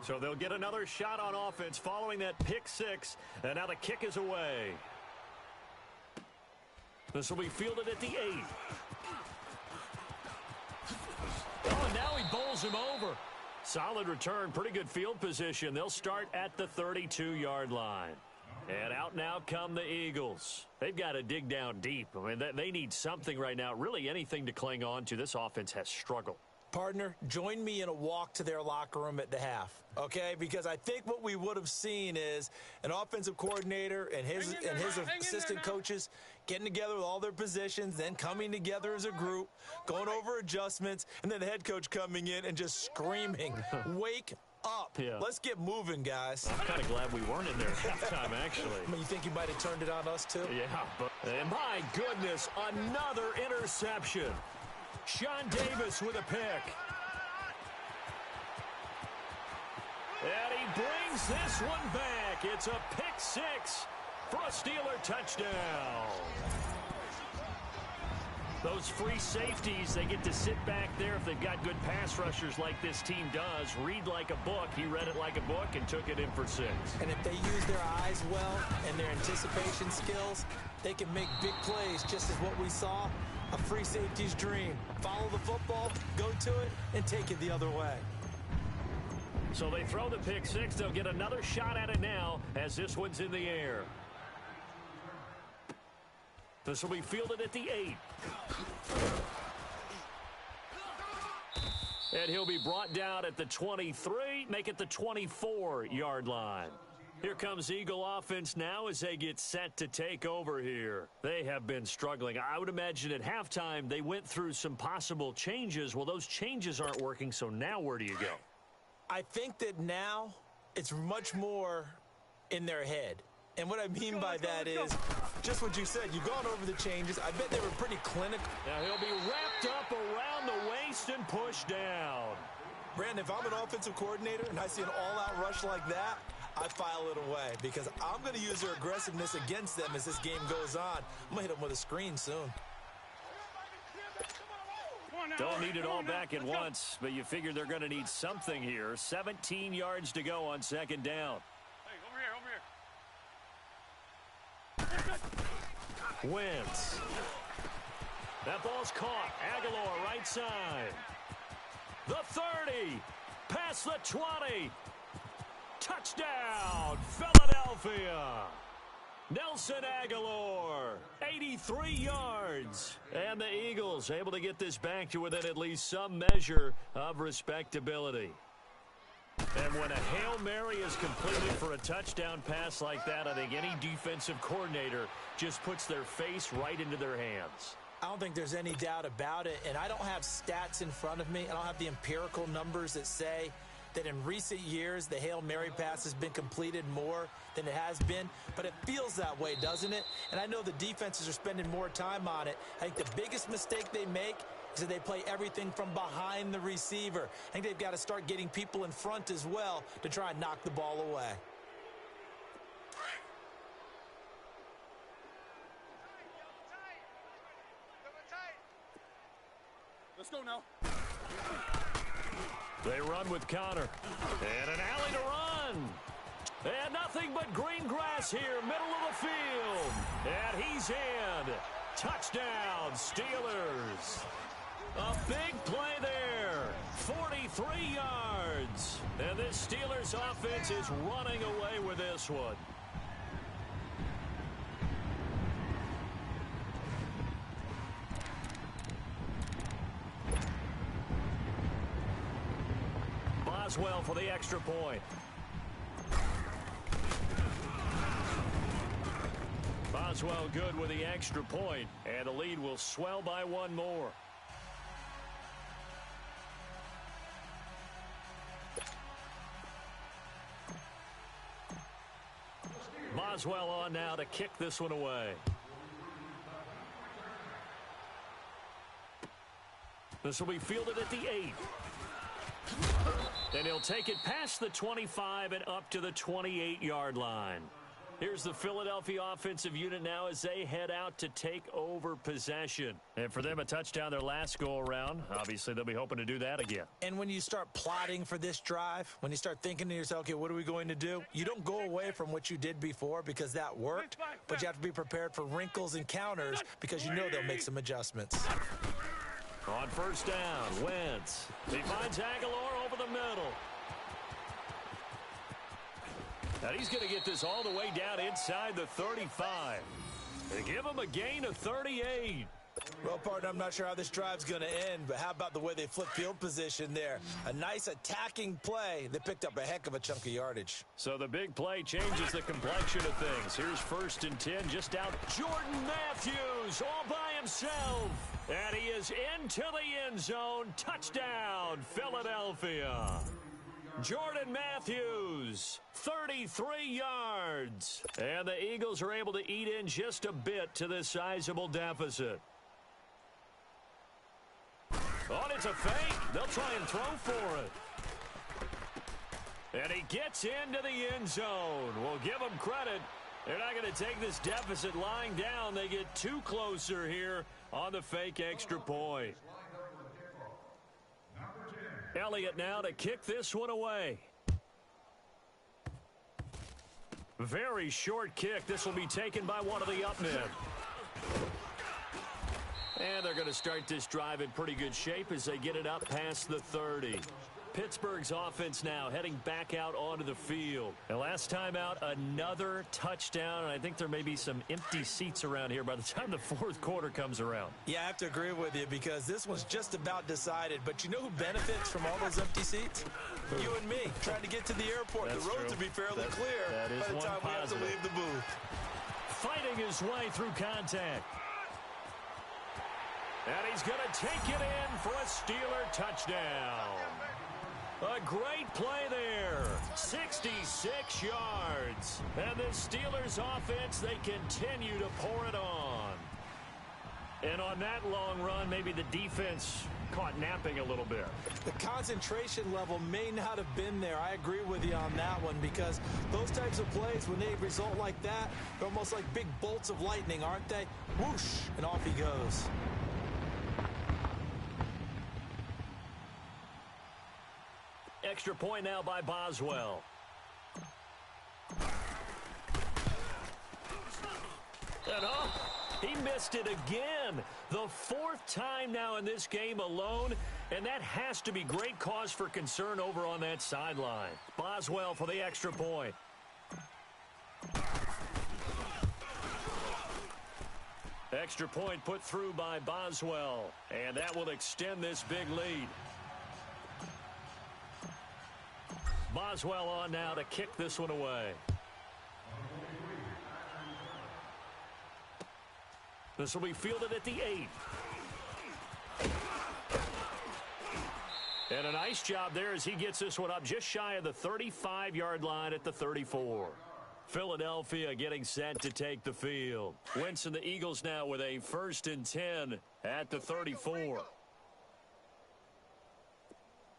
So they'll get another shot on offense following that pick 6, and now the kick is away. This will be fielded at the 8. Oh, and now he bowls him over. Solid return, pretty good field position. They'll start at the 32-yard line. And out now come the Eagles. They've got to dig down deep. I mean, they need something right now, really anything to cling on to. This offense has struggled. Partner, join me in a walk to their locker room at the half, okay? Because I think what we would have seen is an offensive coordinator and his assistant coaches getting together with all their positions, then coming together as a group, going over adjustments, and then the head coach coming in and just screaming, wake up. Yeah. Let's get moving, guys. I'm kind of glad we weren't in there at halftime, actually. I mean, you think you might have turned it on us, too? Yeah, but and my goodness, another interception. Sean Davis with a pick. And he brings this one back. It's a pick six for a Steeler touchdown. Those free safeties, they get to sit back there if they've got good pass rushers like this team does. Read like a book. He read it like a book and took it in for 6. And if they use their eyes well and their anticipation skills, they can make big plays, just as what we saw. A free safety's dream. Follow the football, go to it, and take it the other way. So they throw the pick six. They'll get another shot at it now as this one's in the air. This will be fielded at the 8. And he'll be brought down at the 23, make it the 24-yard line. Here comes Eagle offense now as they get set to take over here. They have been struggling. I would imagine at halftime they went through some possible changes. Well, those changes aren't working, so now where do you go? I think that now it's much more in their head. And what I mean by that is just what you said. You've gone over the changes. I bet they were pretty clinical. Now he'll be wrapped up around the waist and pushed down. Brandon, if I'm an offensive coordinator and I see an all-out rush like that, I file it away because I'm going to use their aggressiveness against them as this game goes on. I'm going to hit them with a screen soon. Don't need it all back at once, but you figure they're going to need something here. 17 yards to go on second down. Hey, over here. Wentz. That ball's caught. Aguilar right side. The 30. Past the 20. Touchdown, Philadelphia. Nelson Aguilar, 83 yards. And the Eagles able to get this back to within at least some measure of respectability. And when a Hail Mary is completed for a touchdown pass like that, I think any defensive coordinator just puts their face right into their hands. I don't think there's any doubt about it, and I don't have stats in front of me. I don't have the empirical numbers that say that in recent years the Hail Mary pass has been completed more than it has been, but it feels that way, doesn't it? And I know the defenses are spending more time on it. I think the biggest mistake they make is that they play everything from behind the receiver. I think they've got to start getting people in front as well to try and knock the ball away. Let's go now. They run with Connor. And an alley to run. And nothing but green grass here, middle of the field. And he's in. Touchdown, Steelers. A big play there. 43 yards. And this Steelers offense is running away with this one. Boswell for the extra point. Boswell good with the extra point, and the lead will swell by one more. Boswell on now to kick this one away. This will be fielded at the 8. And he'll take it past the 25 and up to the 28-yard line. Here's the Philadelphia offensive unit now as they head out to take over possession. And for them, a touchdown their last go-around. Obviously, they'll be hoping to do that again. And when you start plotting for this drive, when you start thinking to yourself, okay, what are we going to do? You don't go away from what you did before because that worked, but you have to be prepared for wrinkles and counters because you know they'll make some adjustments. On first down, Wentz. He finds Aguilar over the middle. And he's going to get this all the way down inside the 35. They give him a gain of 38. Well, partner, I'm not sure how this drive's going to end, but how about the way they flip field position there? A nice attacking play. They picked up a heck of a chunk of yardage. So the big play changes the complexion of things. Here's 1st and 10, just out. Jordan Matthews all by himself. And he is into the end zone. Touchdown, Philadelphia. Jordan Matthews, 33 yards. And the Eagles are able to eat in just a bit to this sizable deficit. Oh, and it's a fake. They'll try and throw for it. And he gets into the end zone. We'll give him credit. They're not going to take this deficit lying down. They get too closer here on the fake extra point. Elliott now to kick this one away. Very short kick. This will be taken by one of the up men. And they're going to start this drive in pretty good shape as they get it up past the 30. Pittsburgh's offense now heading back out onto the field. And last time out, another touchdown. And I think there may be some empty seats around here by the time the 4th quarter comes around. Yeah, I have to agree with you because this one's just about decided. But you know who benefits from all those empty seats? You and me, trying to get to the airport. That's the roads true. will be fairly clear that is by the time we have to leave the booth. Fighting his way through contact. And he's going to take it in for a Steeler touchdown. A great play there. 66 yards. And the Steelers offense, they continue to pour it on. And on that long run, maybe the defense caught napping a little bit. The concentration level may not have been there. I agree with you on that one because those types of plays, when they result like that, they're almost like big bolts of lightning, aren't they? Whoosh, and off he goes. Extra point now by Boswell. And he missed it again. The 4th time now in this game alone, and that has to be great cause for concern over on that sideline. Boswell for the extra point. Extra point put through by Boswell, and that will extend this big lead. Boswell on now to kick this one away. This will be fielded at the 8. And a nice job there as he gets this one up just shy of the 35-yard line at the 34. Philadelphia getting set to take the field. Wentz and the Eagles now with a 1st and 10 at the 34.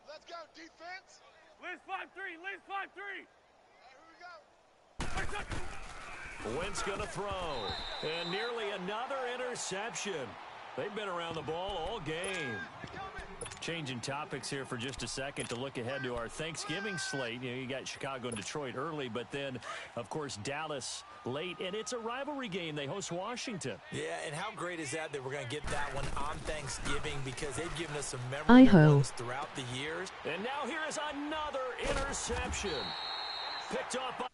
Let's go, defense. Liz 5-3. Liz 5-3. Here we go. Wentz going to throw. And nearly another interception. They've been around the ball all game. Changing topics here for just a second to look ahead to our Thanksgiving slate. You know, you got Chicago and Detroit early, but then, of course, Dallas late. And it's a rivalry game. They host Washington. Yeah, and how great is that we're going to get that one on Thanksgiving because they've given us some memorable ones throughout the years. And now here is another interception. Picked off by...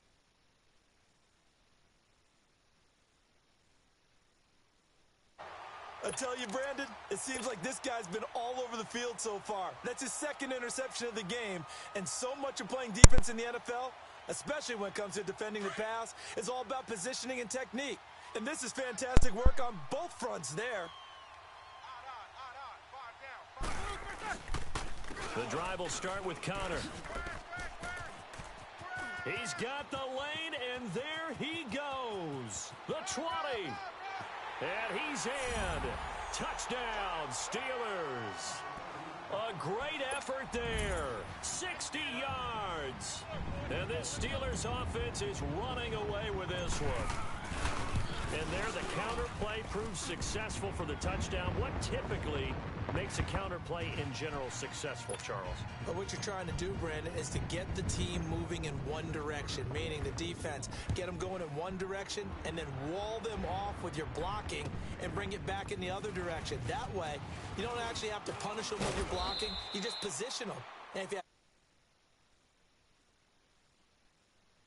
I tell you, Brandon, it seems like this guy's been all over the field so far. That's his 2nd interception of the game. And so much of playing defense in the NFL, especially when it comes to defending the pass, is all about positioning and technique. And this is fantastic work on both fronts there. The drive will start with Connor. He's got the lane, and there he goes. The 20. And he's in. Touchdown, Steelers. A great effort there. 60 yards. And this Steelers offense is running away with this one. And there the counter play proves successful for the touchdown. What typically makes a counter play in general successful, Charles? But what you're trying to do, Brandon, is to get the team moving in one direction, meaning the defense. Get them going in one direction and then wall them off with your blocking and bring it back in the other direction. That way, you don't actually have to punish them with your blocking. You just position them. And if you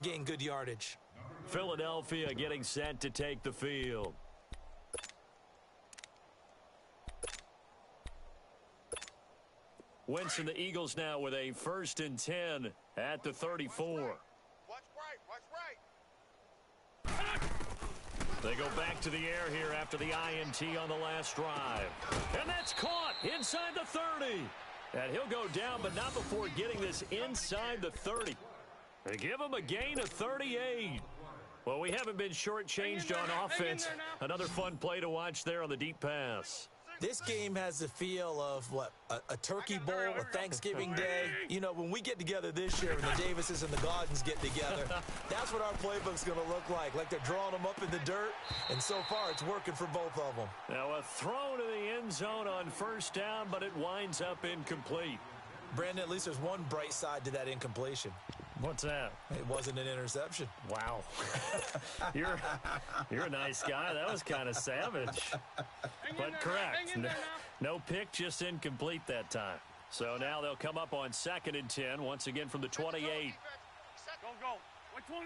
gain good yardage. Philadelphia getting set to take the field. Wentz and the Eagles now with a 1st and 10 at the 34. Watch right. They go back to the air here after the INT on the last drive. And that's caught inside the 30. And he'll go down, but not before getting this inside the 30. They give him a gain of 38. Well, we haven't been shortchanged on offense. Another fun play to watch there on the deep pass. This game has the feel of, what, a turkey bowl, a Thanksgiving day. You know, when we get together this year and the Davises and the Gaudens get together, that's what our playbook's going to look like. Like they're drawing them up in the dirt, and so far it's working for both of them. Now a throw to the end zone on 1st down, but it winds up incomplete. Brandon, at least there's one bright side to that incompletion. What's that? It wasn't an interception. Wow. You're a nice guy. That was kind of savage. But correct. No pick, just incomplete that time. So now they'll come up on 2nd and 10, once again from the 28. Go. 120.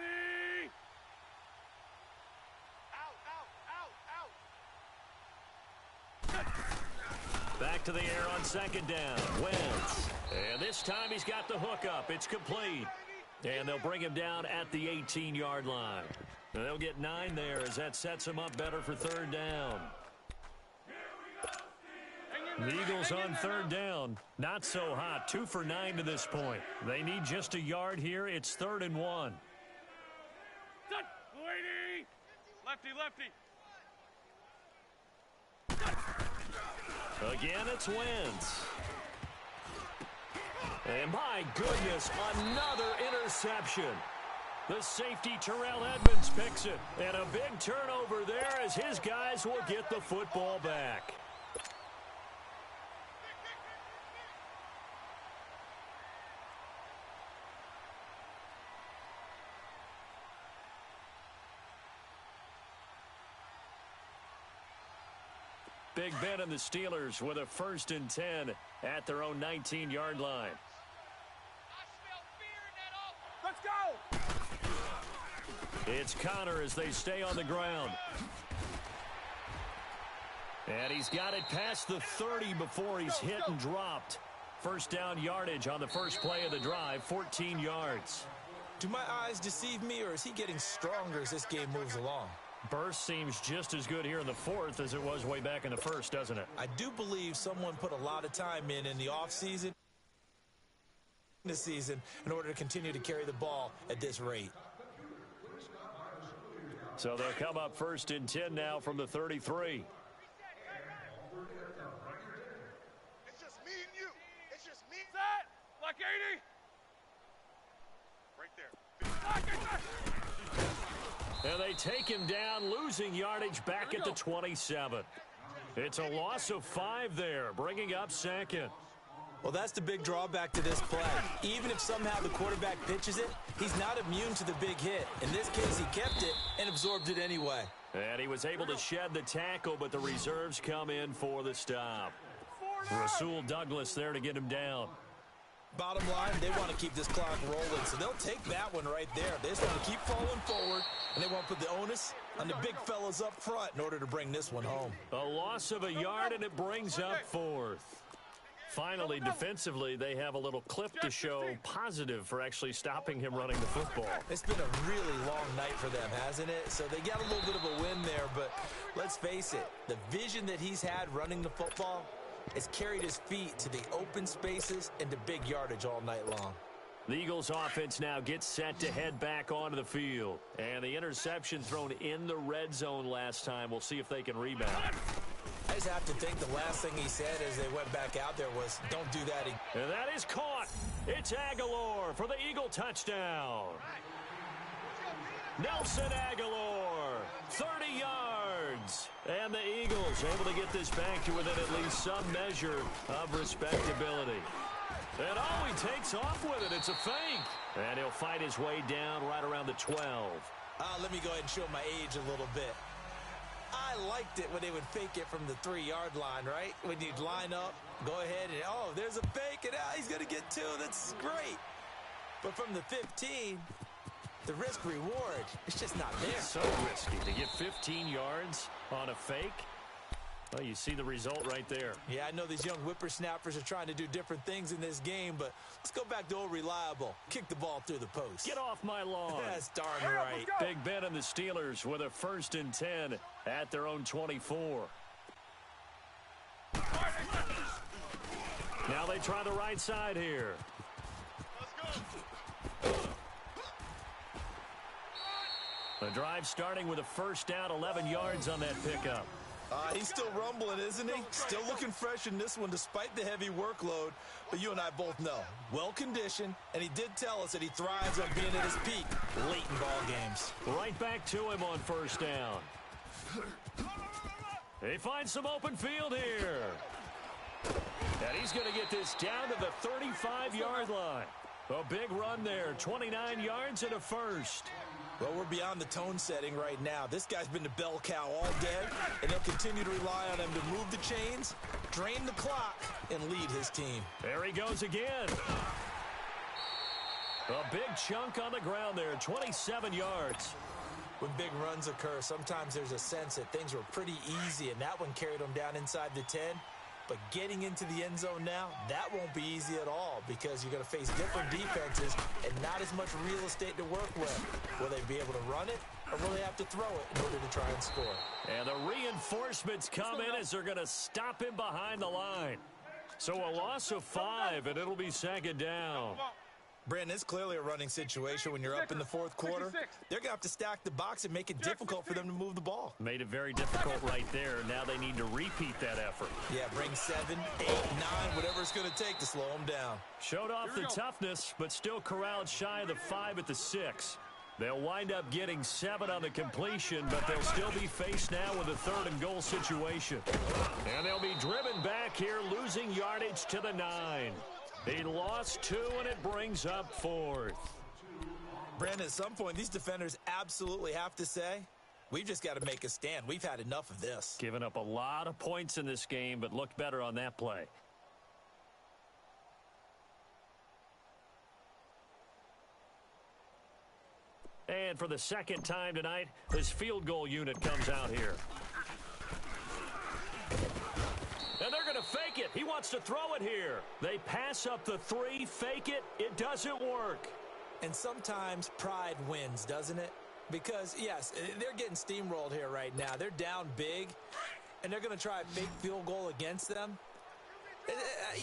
Back to the air on 2nd down. Wentz. And this time he's got the hook up. It's complete. And they'll bring him down at the 18-yard line. And they'll get 9 there as that sets him up better for 3rd down. The Eagles on 3rd down. Not so hot. 2 for 9 to this point. They need just a yard here. It's 3rd and 1. Lefty. Again, it's Wentz. And my goodness, another interception. The safety, Terrell Edmonds, picks it. And a big turnover there as his guys will get the football back. Big Ben and the Steelers with a 1st and 10 at their own 19-yard line. Let's go. It's Connor as they stay on the ground. And he's got it past the 30 before he's hit and dropped. 1st down yardage on the first play of the drive, 14 yards. Do my eyes deceive me, or is he getting stronger as this game moves along? Burst seems just as good here in the 4th as it was way back in the 1st, doesn't it? I do believe someone put a lot of time in the offseason, this season, in order to continue to carry the ball at this rate. So they'll come up 1st and 10 now from the 33. It's just me and you. It's just me. Set. Like 80. Right there. And they take him down, losing yardage back at the 27. It's a loss of 5 there, bringing up 2nd. Well, that's the big drawback to this play. Even if somehow the quarterback pitches it, he's not immune to the big hit. In this case, he kept it and absorbed it anyway. And he was able to shed the tackle, but the reserves come in for the stop. Rasul Douglas there to get him down. Bottom line, they want to keep this clock rolling, so they'll take that one right there. They just want to keep falling forward, and they want to put the onus on the big fellas up front in order to bring this one home. A loss of a yard, and it brings up 4th. Finally, defensively, they have a little clip to show positive for actually stopping him running the football. It's been a really long night for them, hasn't it? So they got a little bit of a win there, but let's face it, the vision that he's had running the football has carried his feet to the open spaces and to big yardage all night long. The Eagles offense now gets set to head back onto the field. And the interception thrown in the red zone last time. We'll see if they can rebound. I just have to think the last thing he said as they went back out there was, don't do that again. And that is caught. It's Aguilar for the Eagle touchdown. Nelson Aguilar, 30 yards. And the Eagles able to get this back to within at least some measure of respectability. And oh, he takes off with it. It's a fake. And he'll fight his way down right around the 12. Let me go ahead and show my age a little bit. I liked it when they would fake it from the 3-yard line, right? When you'd line up, go ahead and, oh, there's a fake, and he's going to get 2. That's great. But from the 15, the risk-reward, it's just not there. So risky to get 15 yards on a fake. Well, you see the result right there. Yeah, I know these young whippersnappers are trying to do different things in this game, but let's go back to old reliable. Kick the ball through the post. Get off my lawn. That's darn right. Big Ben and the Steelers with a 1st and 10 at their own 24. Now they try the right side here. The drive starting with a 1st down, 11 yards on that pickup. He's still rumbling, isn't he? Still looking fresh in this one despite the heavy workload. But you and I both know, well-conditioned, and he did tell us that he thrives on being at his peak late in ball games. Right back to him on 1st down. He finds some open field here. And he's going to get this down to the 35-yard line. A big run there, 29 yards and a 1st. Well, we're beyond the tone setting right now. This guy's been the bell cow all day, and they'll continue to rely on him to move the chains, drain the clock, and lead his team. There he goes again. A big chunk on the ground there, 27 yards. When big runs occur, sometimes there's a sense that things were pretty easy, and that one carried him down inside the 10. But getting into the end zone now, that won't be easy at all because you're going to face different defenses and not as much real estate to work with. Will they be able to run it, or will they have to throw it in order to try and score? And the reinforcements come in as they're going to stop him behind the line. So a loss of 5, and it'll be 2nd down. Brandon, it's clearly a running situation when you're up in the 4th quarter. They're going to have to stack the box and make it difficult for them to move the ball. Made it very difficult right there. Now they need to repeat that effort. Yeah, bring 7, 8, 9, whatever it's going to take to slow them down. Showed off the toughness, but still corralled shy of the 5 at the 6. They'll wind up getting 7 on the completion, but they'll still be faced now with a 3rd and goal situation. And they'll be driven back here, losing yardage to the 9. He lost 2, and it brings up 4th. Brandon, at some point, these defenders absolutely have to say, we've just got to make a stand. We've had enough of this. Giving up a lot of points in this game, but looked better on that play. And for the 2nd time tonight, his field goal unit comes out here. And they're going to fake it. He wants to throw it here. They pass up the 3, fake it. It doesn't work. And sometimes pride wins, doesn't it? Because, yes, they're getting steamrolled here right now. They're down big, and they're going to try a fake field goal against them.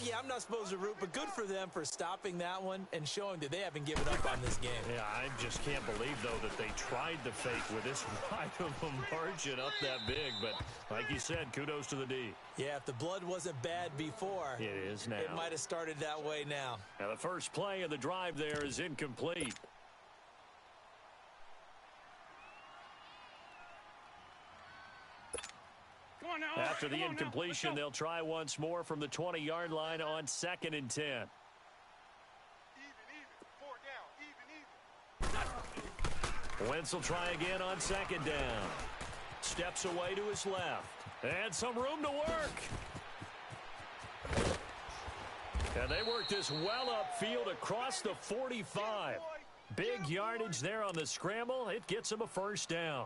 Yeah, I'm not supposed to root, but good for them for stopping that one and showing that they haven't given up on this game. Yeah, I just can't believe, though, that they tried the fake with this wide of a margin up that big. But like you said, kudos to the D. Yeah, if the blood wasn't bad before, it is now. It might have started that way now. Now, the first play of the drive there is incomplete. After the incompletion, they'll try once more from the 20-yard line on 2nd and 10. Even. 4 down. Even. Wentz will try again on 2nd down. Steps away to his left. And some room to work. And they work this well upfield across the 45. Big yardage there on the scramble. It gets him a 1st down.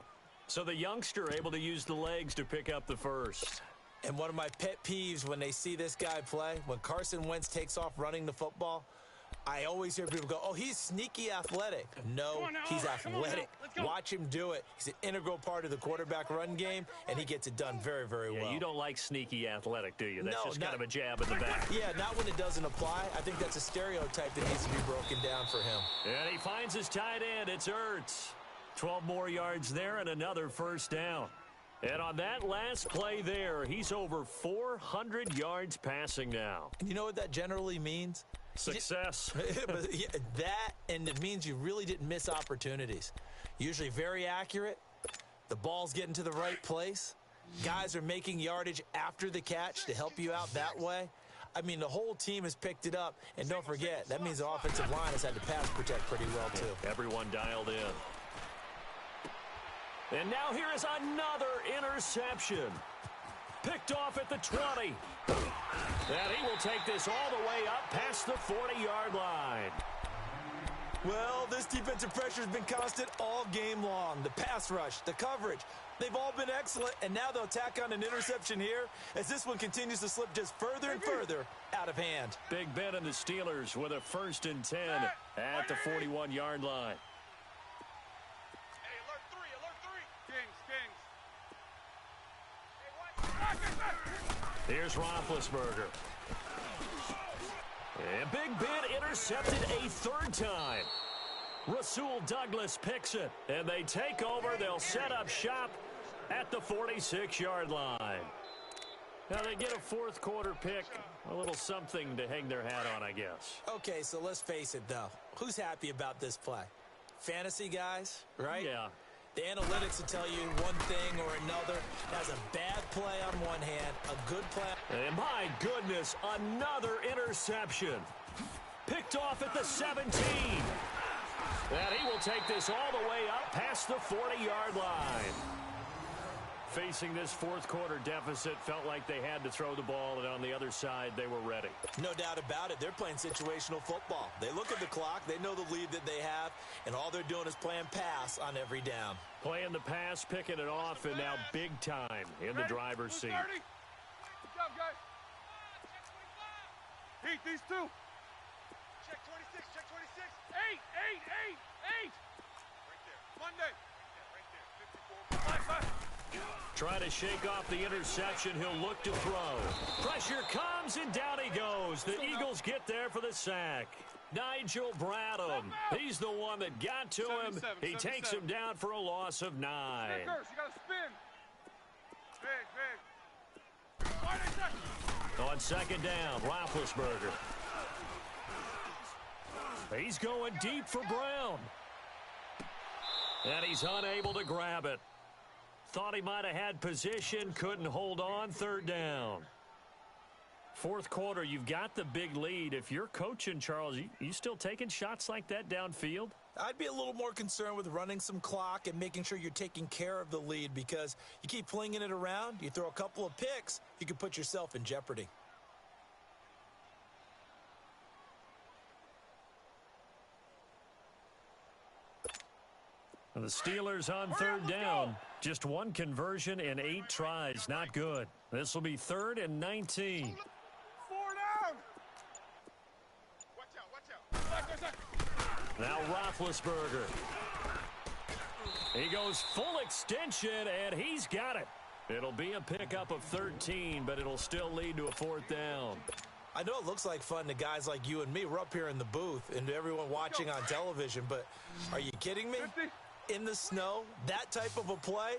So the youngster able to use the legs to pick up the 1st. And one of my pet peeves when they see this guy play, when Carson Wentz takes off running the football, I always hear people go, oh, he's sneaky athletic. No, he's athletic. Watch him do it. He's an integral part of the quarterback run game, and he gets it done very, very well. You don't like sneaky athletic, do you? That's no, just kind of a jab in the back. Yeah, not when it doesn't apply. I think that's a stereotype that needs to be broken down for him. And he finds his tight end. It's Ertz. 12 more yards there and another 1st down. And on that last play there, he's over 400 yards passing now. You know what that generally means? Success. That, and it means you really didn't miss opportunities. Usually very accurate. The ball's getting to the right place. Guys are making yardage after the catch to help you out that way. I mean, the whole team has picked it up. And don't forget, that means the offensive line has had to pass protect pretty well, too. Everyone dialed in. And now here is another interception. Picked off at the 20. And he will take this all the way up past the 40-yard line. Well, this defensive pressure has been constant all game long. The pass rush, the coverage, they've all been excellent, and now they'll tack on an interception here as this one continues to slip just further and further out of hand. Big Ben and the Steelers with a 1st and 10 at the 41-yard line. Hey, alert 3, alert 3. Kings, Kings. Here's Roethlisberger. And Big Ben intercepted a 3rd time. Rasul Douglas picks it, and they take over. They'll set up shop at the 46-yard line. Now they get a 4th quarter pick, a little something to hang their hat on, I guess. Okay, so let's face it, though. Who's happy about this play? Fantasy guys, right? Yeah. The analytics will tell you one thing or another. Has a bad play on one hand, a good play. And my goodness, another interception. Picked off at the 17. And he will take this all the way up past the 40-yard line. Facing this 4th quarter deficit, felt like they had to throw the ball, and on the other side, they were ready. No doubt about it. They're playing situational football. They look at the clock, they know the lead that they have, and all they're doing is playing pass on every down. Playing the pass, picking it off, and now big time in the driver's seat. Good job, guys. Heat, these two. Check 26, check 26. 8, 8, 8, 8. Right there. Monday. Right there. 54. Left, left. Trying to shake off the interception. He'll look to throw. Pressure comes, and down he goes. The Eagles get there for the sack. Nigel Bradham. He's the one that got to him. He takes him down for a loss of 9. Snickers, you got to spin. Big, big. Wide inside. On 2nd down, Roethlisberger. He's going deep for Brown. And he's unable to grab it. Thought he might have had position, couldn't hold on. 3rd down. 4th quarter, you've got the big lead. If you're coaching, Charles, you still taking shots like that downfield? I'd be a little more concerned with running some clock and making sure you're taking care of the lead, because you keep flinging it around, you throw a couple of picks, you can put yourself in jeopardy. The Steelers on 3rd down. Just 1 conversion and 8 tries. Not good. This will be 3rd and 19. 4 down. Watch out. Now Roethlisberger. He goes full extension, and he's got it. It'll be a pickup of 13, but it'll still lead to a 4th down. I know it looks like fun to guys like you and me. We're up here in the booth and to everyone watching on television, but are you kidding me? 50. In the snow, that type of a play,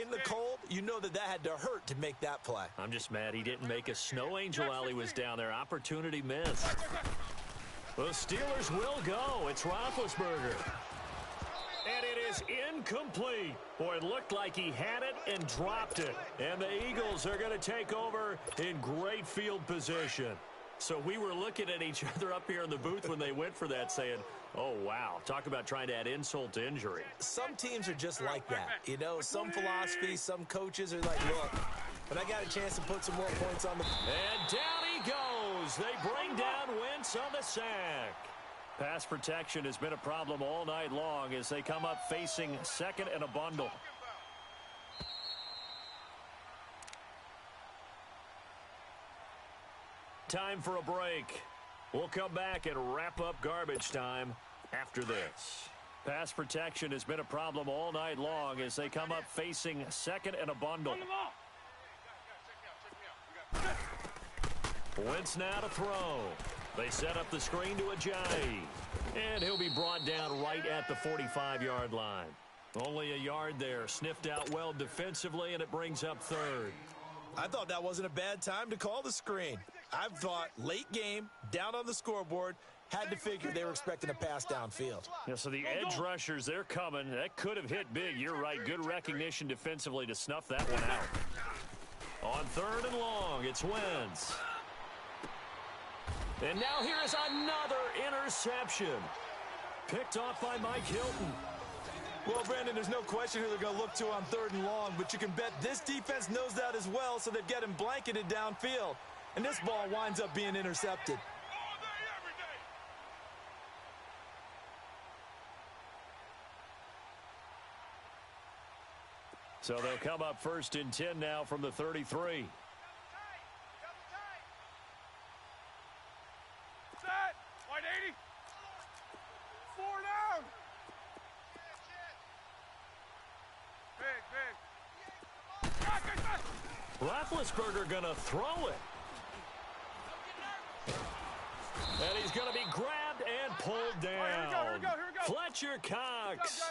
in the cold, you know that had to hurt to make that play. I'm just mad he didn't make a snow angel while he was down there. Opportunity missed. The Steelers will go. It's Roethlisberger. And it is incomplete. Boy, it looked like he had it and dropped it. And the Eagles are going to take over in great field position. So we were looking at each other up here in the booth when they went for that, saying, oh, wow, talk about trying to add insult to injury. Some teams are just like that. You know, some philosophies, some coaches are like, look, when I got a chance to put some more points on the... And down he goes. They bring down Wentz on the sack. Pass protection has been a problem all night long as they come up facing 2nd and a bundle. Time for a break. We'll come back and wrap up garbage time after this. Pass protection has been a problem all night long as they come up facing 2nd and a bundle. Wentz now to throw. They set up the screen to Ajayi. And he'll be brought down right at the 45-yard line. Only a yard there. Sniffed out well defensively, and it brings up 3rd. I thought that wasn't a bad time to call the screen. I thought late game, down on the scoreboard, had to figure they were expecting a pass downfield. Yeah, so the edge rushers, they're coming. That could have hit big. You're right. Good recognition defensively to snuff that one out. On 3rd and long, it's Wentz. And now here is another interception. Picked off by Mike Hilton. Well, Brandon, there's no question who they're going to look to on 3rd and long, but you can bet this defense knows that as well, so they've got him blanketed downfield. And this ball winds up being intercepted. So they'll come up 1st and 10 now from the 33. Set. Wide 80. 4 down. Big. Roethlisberger going to throw it. And he's going to be grabbed and pulled down. Here we go. Fletcher Cox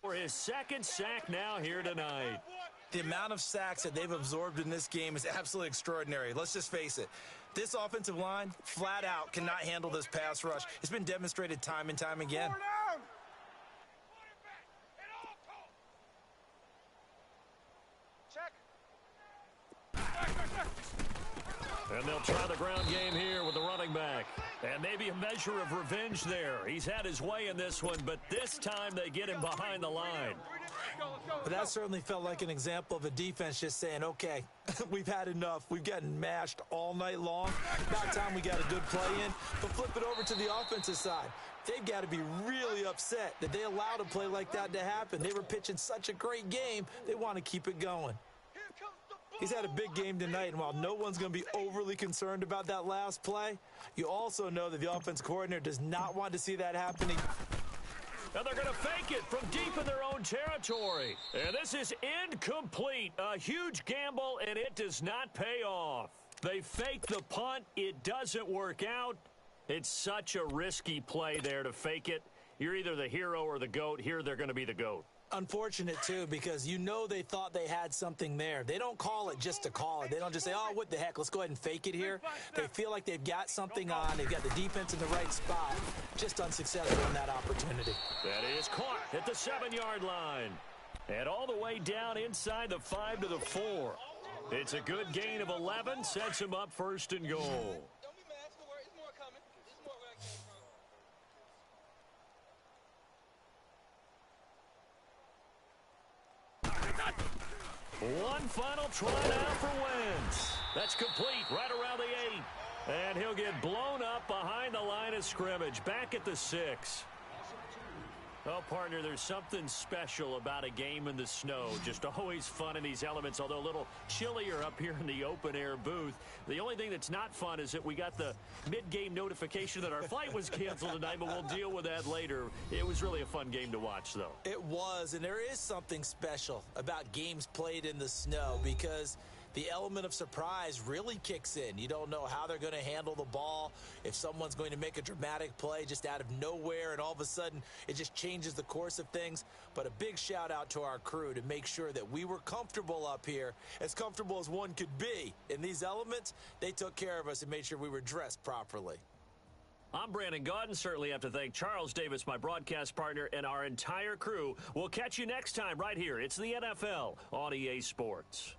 for his 2nd sack now here tonight. The amount of sacks that they've absorbed in this game is absolutely extraordinary. Let's just face it. This offensive line, flat out, cannot handle this pass rush. It's been demonstrated time and time again. 4 down. And they'll try the ground game here with the running back. And maybe a measure of revenge there. He's had his way in this one, but this time they get him behind the line. But that certainly felt like an example of a defense just saying, okay, we've had enough. We've gotten mashed all night long. About time we got a good play in. But flip it over to the offensive side. They've got to be really upset that they allowed a play like that to happen. They were pitching such a great game, they want to keep it going. He's had a big game tonight, and while no one's going to be overly concerned about that last play, you also know that the offense coordinator does not want to see that happening. And they're going to fake it from deep in their own territory. And this is incomplete. A huge gamble, and it does not pay off. They fake the punt. It doesn't work out. It's such a risky play there to fake it. You're either the hero or the GOAT. Here they're going to be the GOAT. Unfortunate, too, because you know they thought they had something there. They don't call it just to call it. They don't just say, oh, what the heck, let's go ahead and fake it here. They feel like they've got something on. They've got the defense in the right spot. Just unsuccessful in that opportunity. That is caught at the 7-yard line. And all the way down inside the 5 to the 4. It's a good gain of 11. Sets him up 1st and goal. One final try now for Wentz. That's complete right around the 8. And he'll get blown up behind the line of scrimmage. Back at the 6. Oh, partner, there's something special about a game in the snow. Just always fun in these elements, although a little chillier up here in the open-air booth. The only thing that's not fun is that we got the mid-game notification that our flight was canceled tonight, but we'll deal with that later. It was really a fun game to watch, though. It was, and there is something special about games played in the snow because the element of surprise really kicks in. You don't know how they're going to handle the ball, if someone's going to make a dramatic play just out of nowhere, and all of a sudden it just changes the course of things. But a big shout out to our crew to make sure that we were comfortable up here, as comfortable as one could be. In these elements, they took care of us and made sure we were dressed properly. I'm Brandon Gaudin. Certainly have to thank Charles Davis, my broadcast partner, and our entire crew. We'll catch you next time right here. It's the NFL on EA Sports.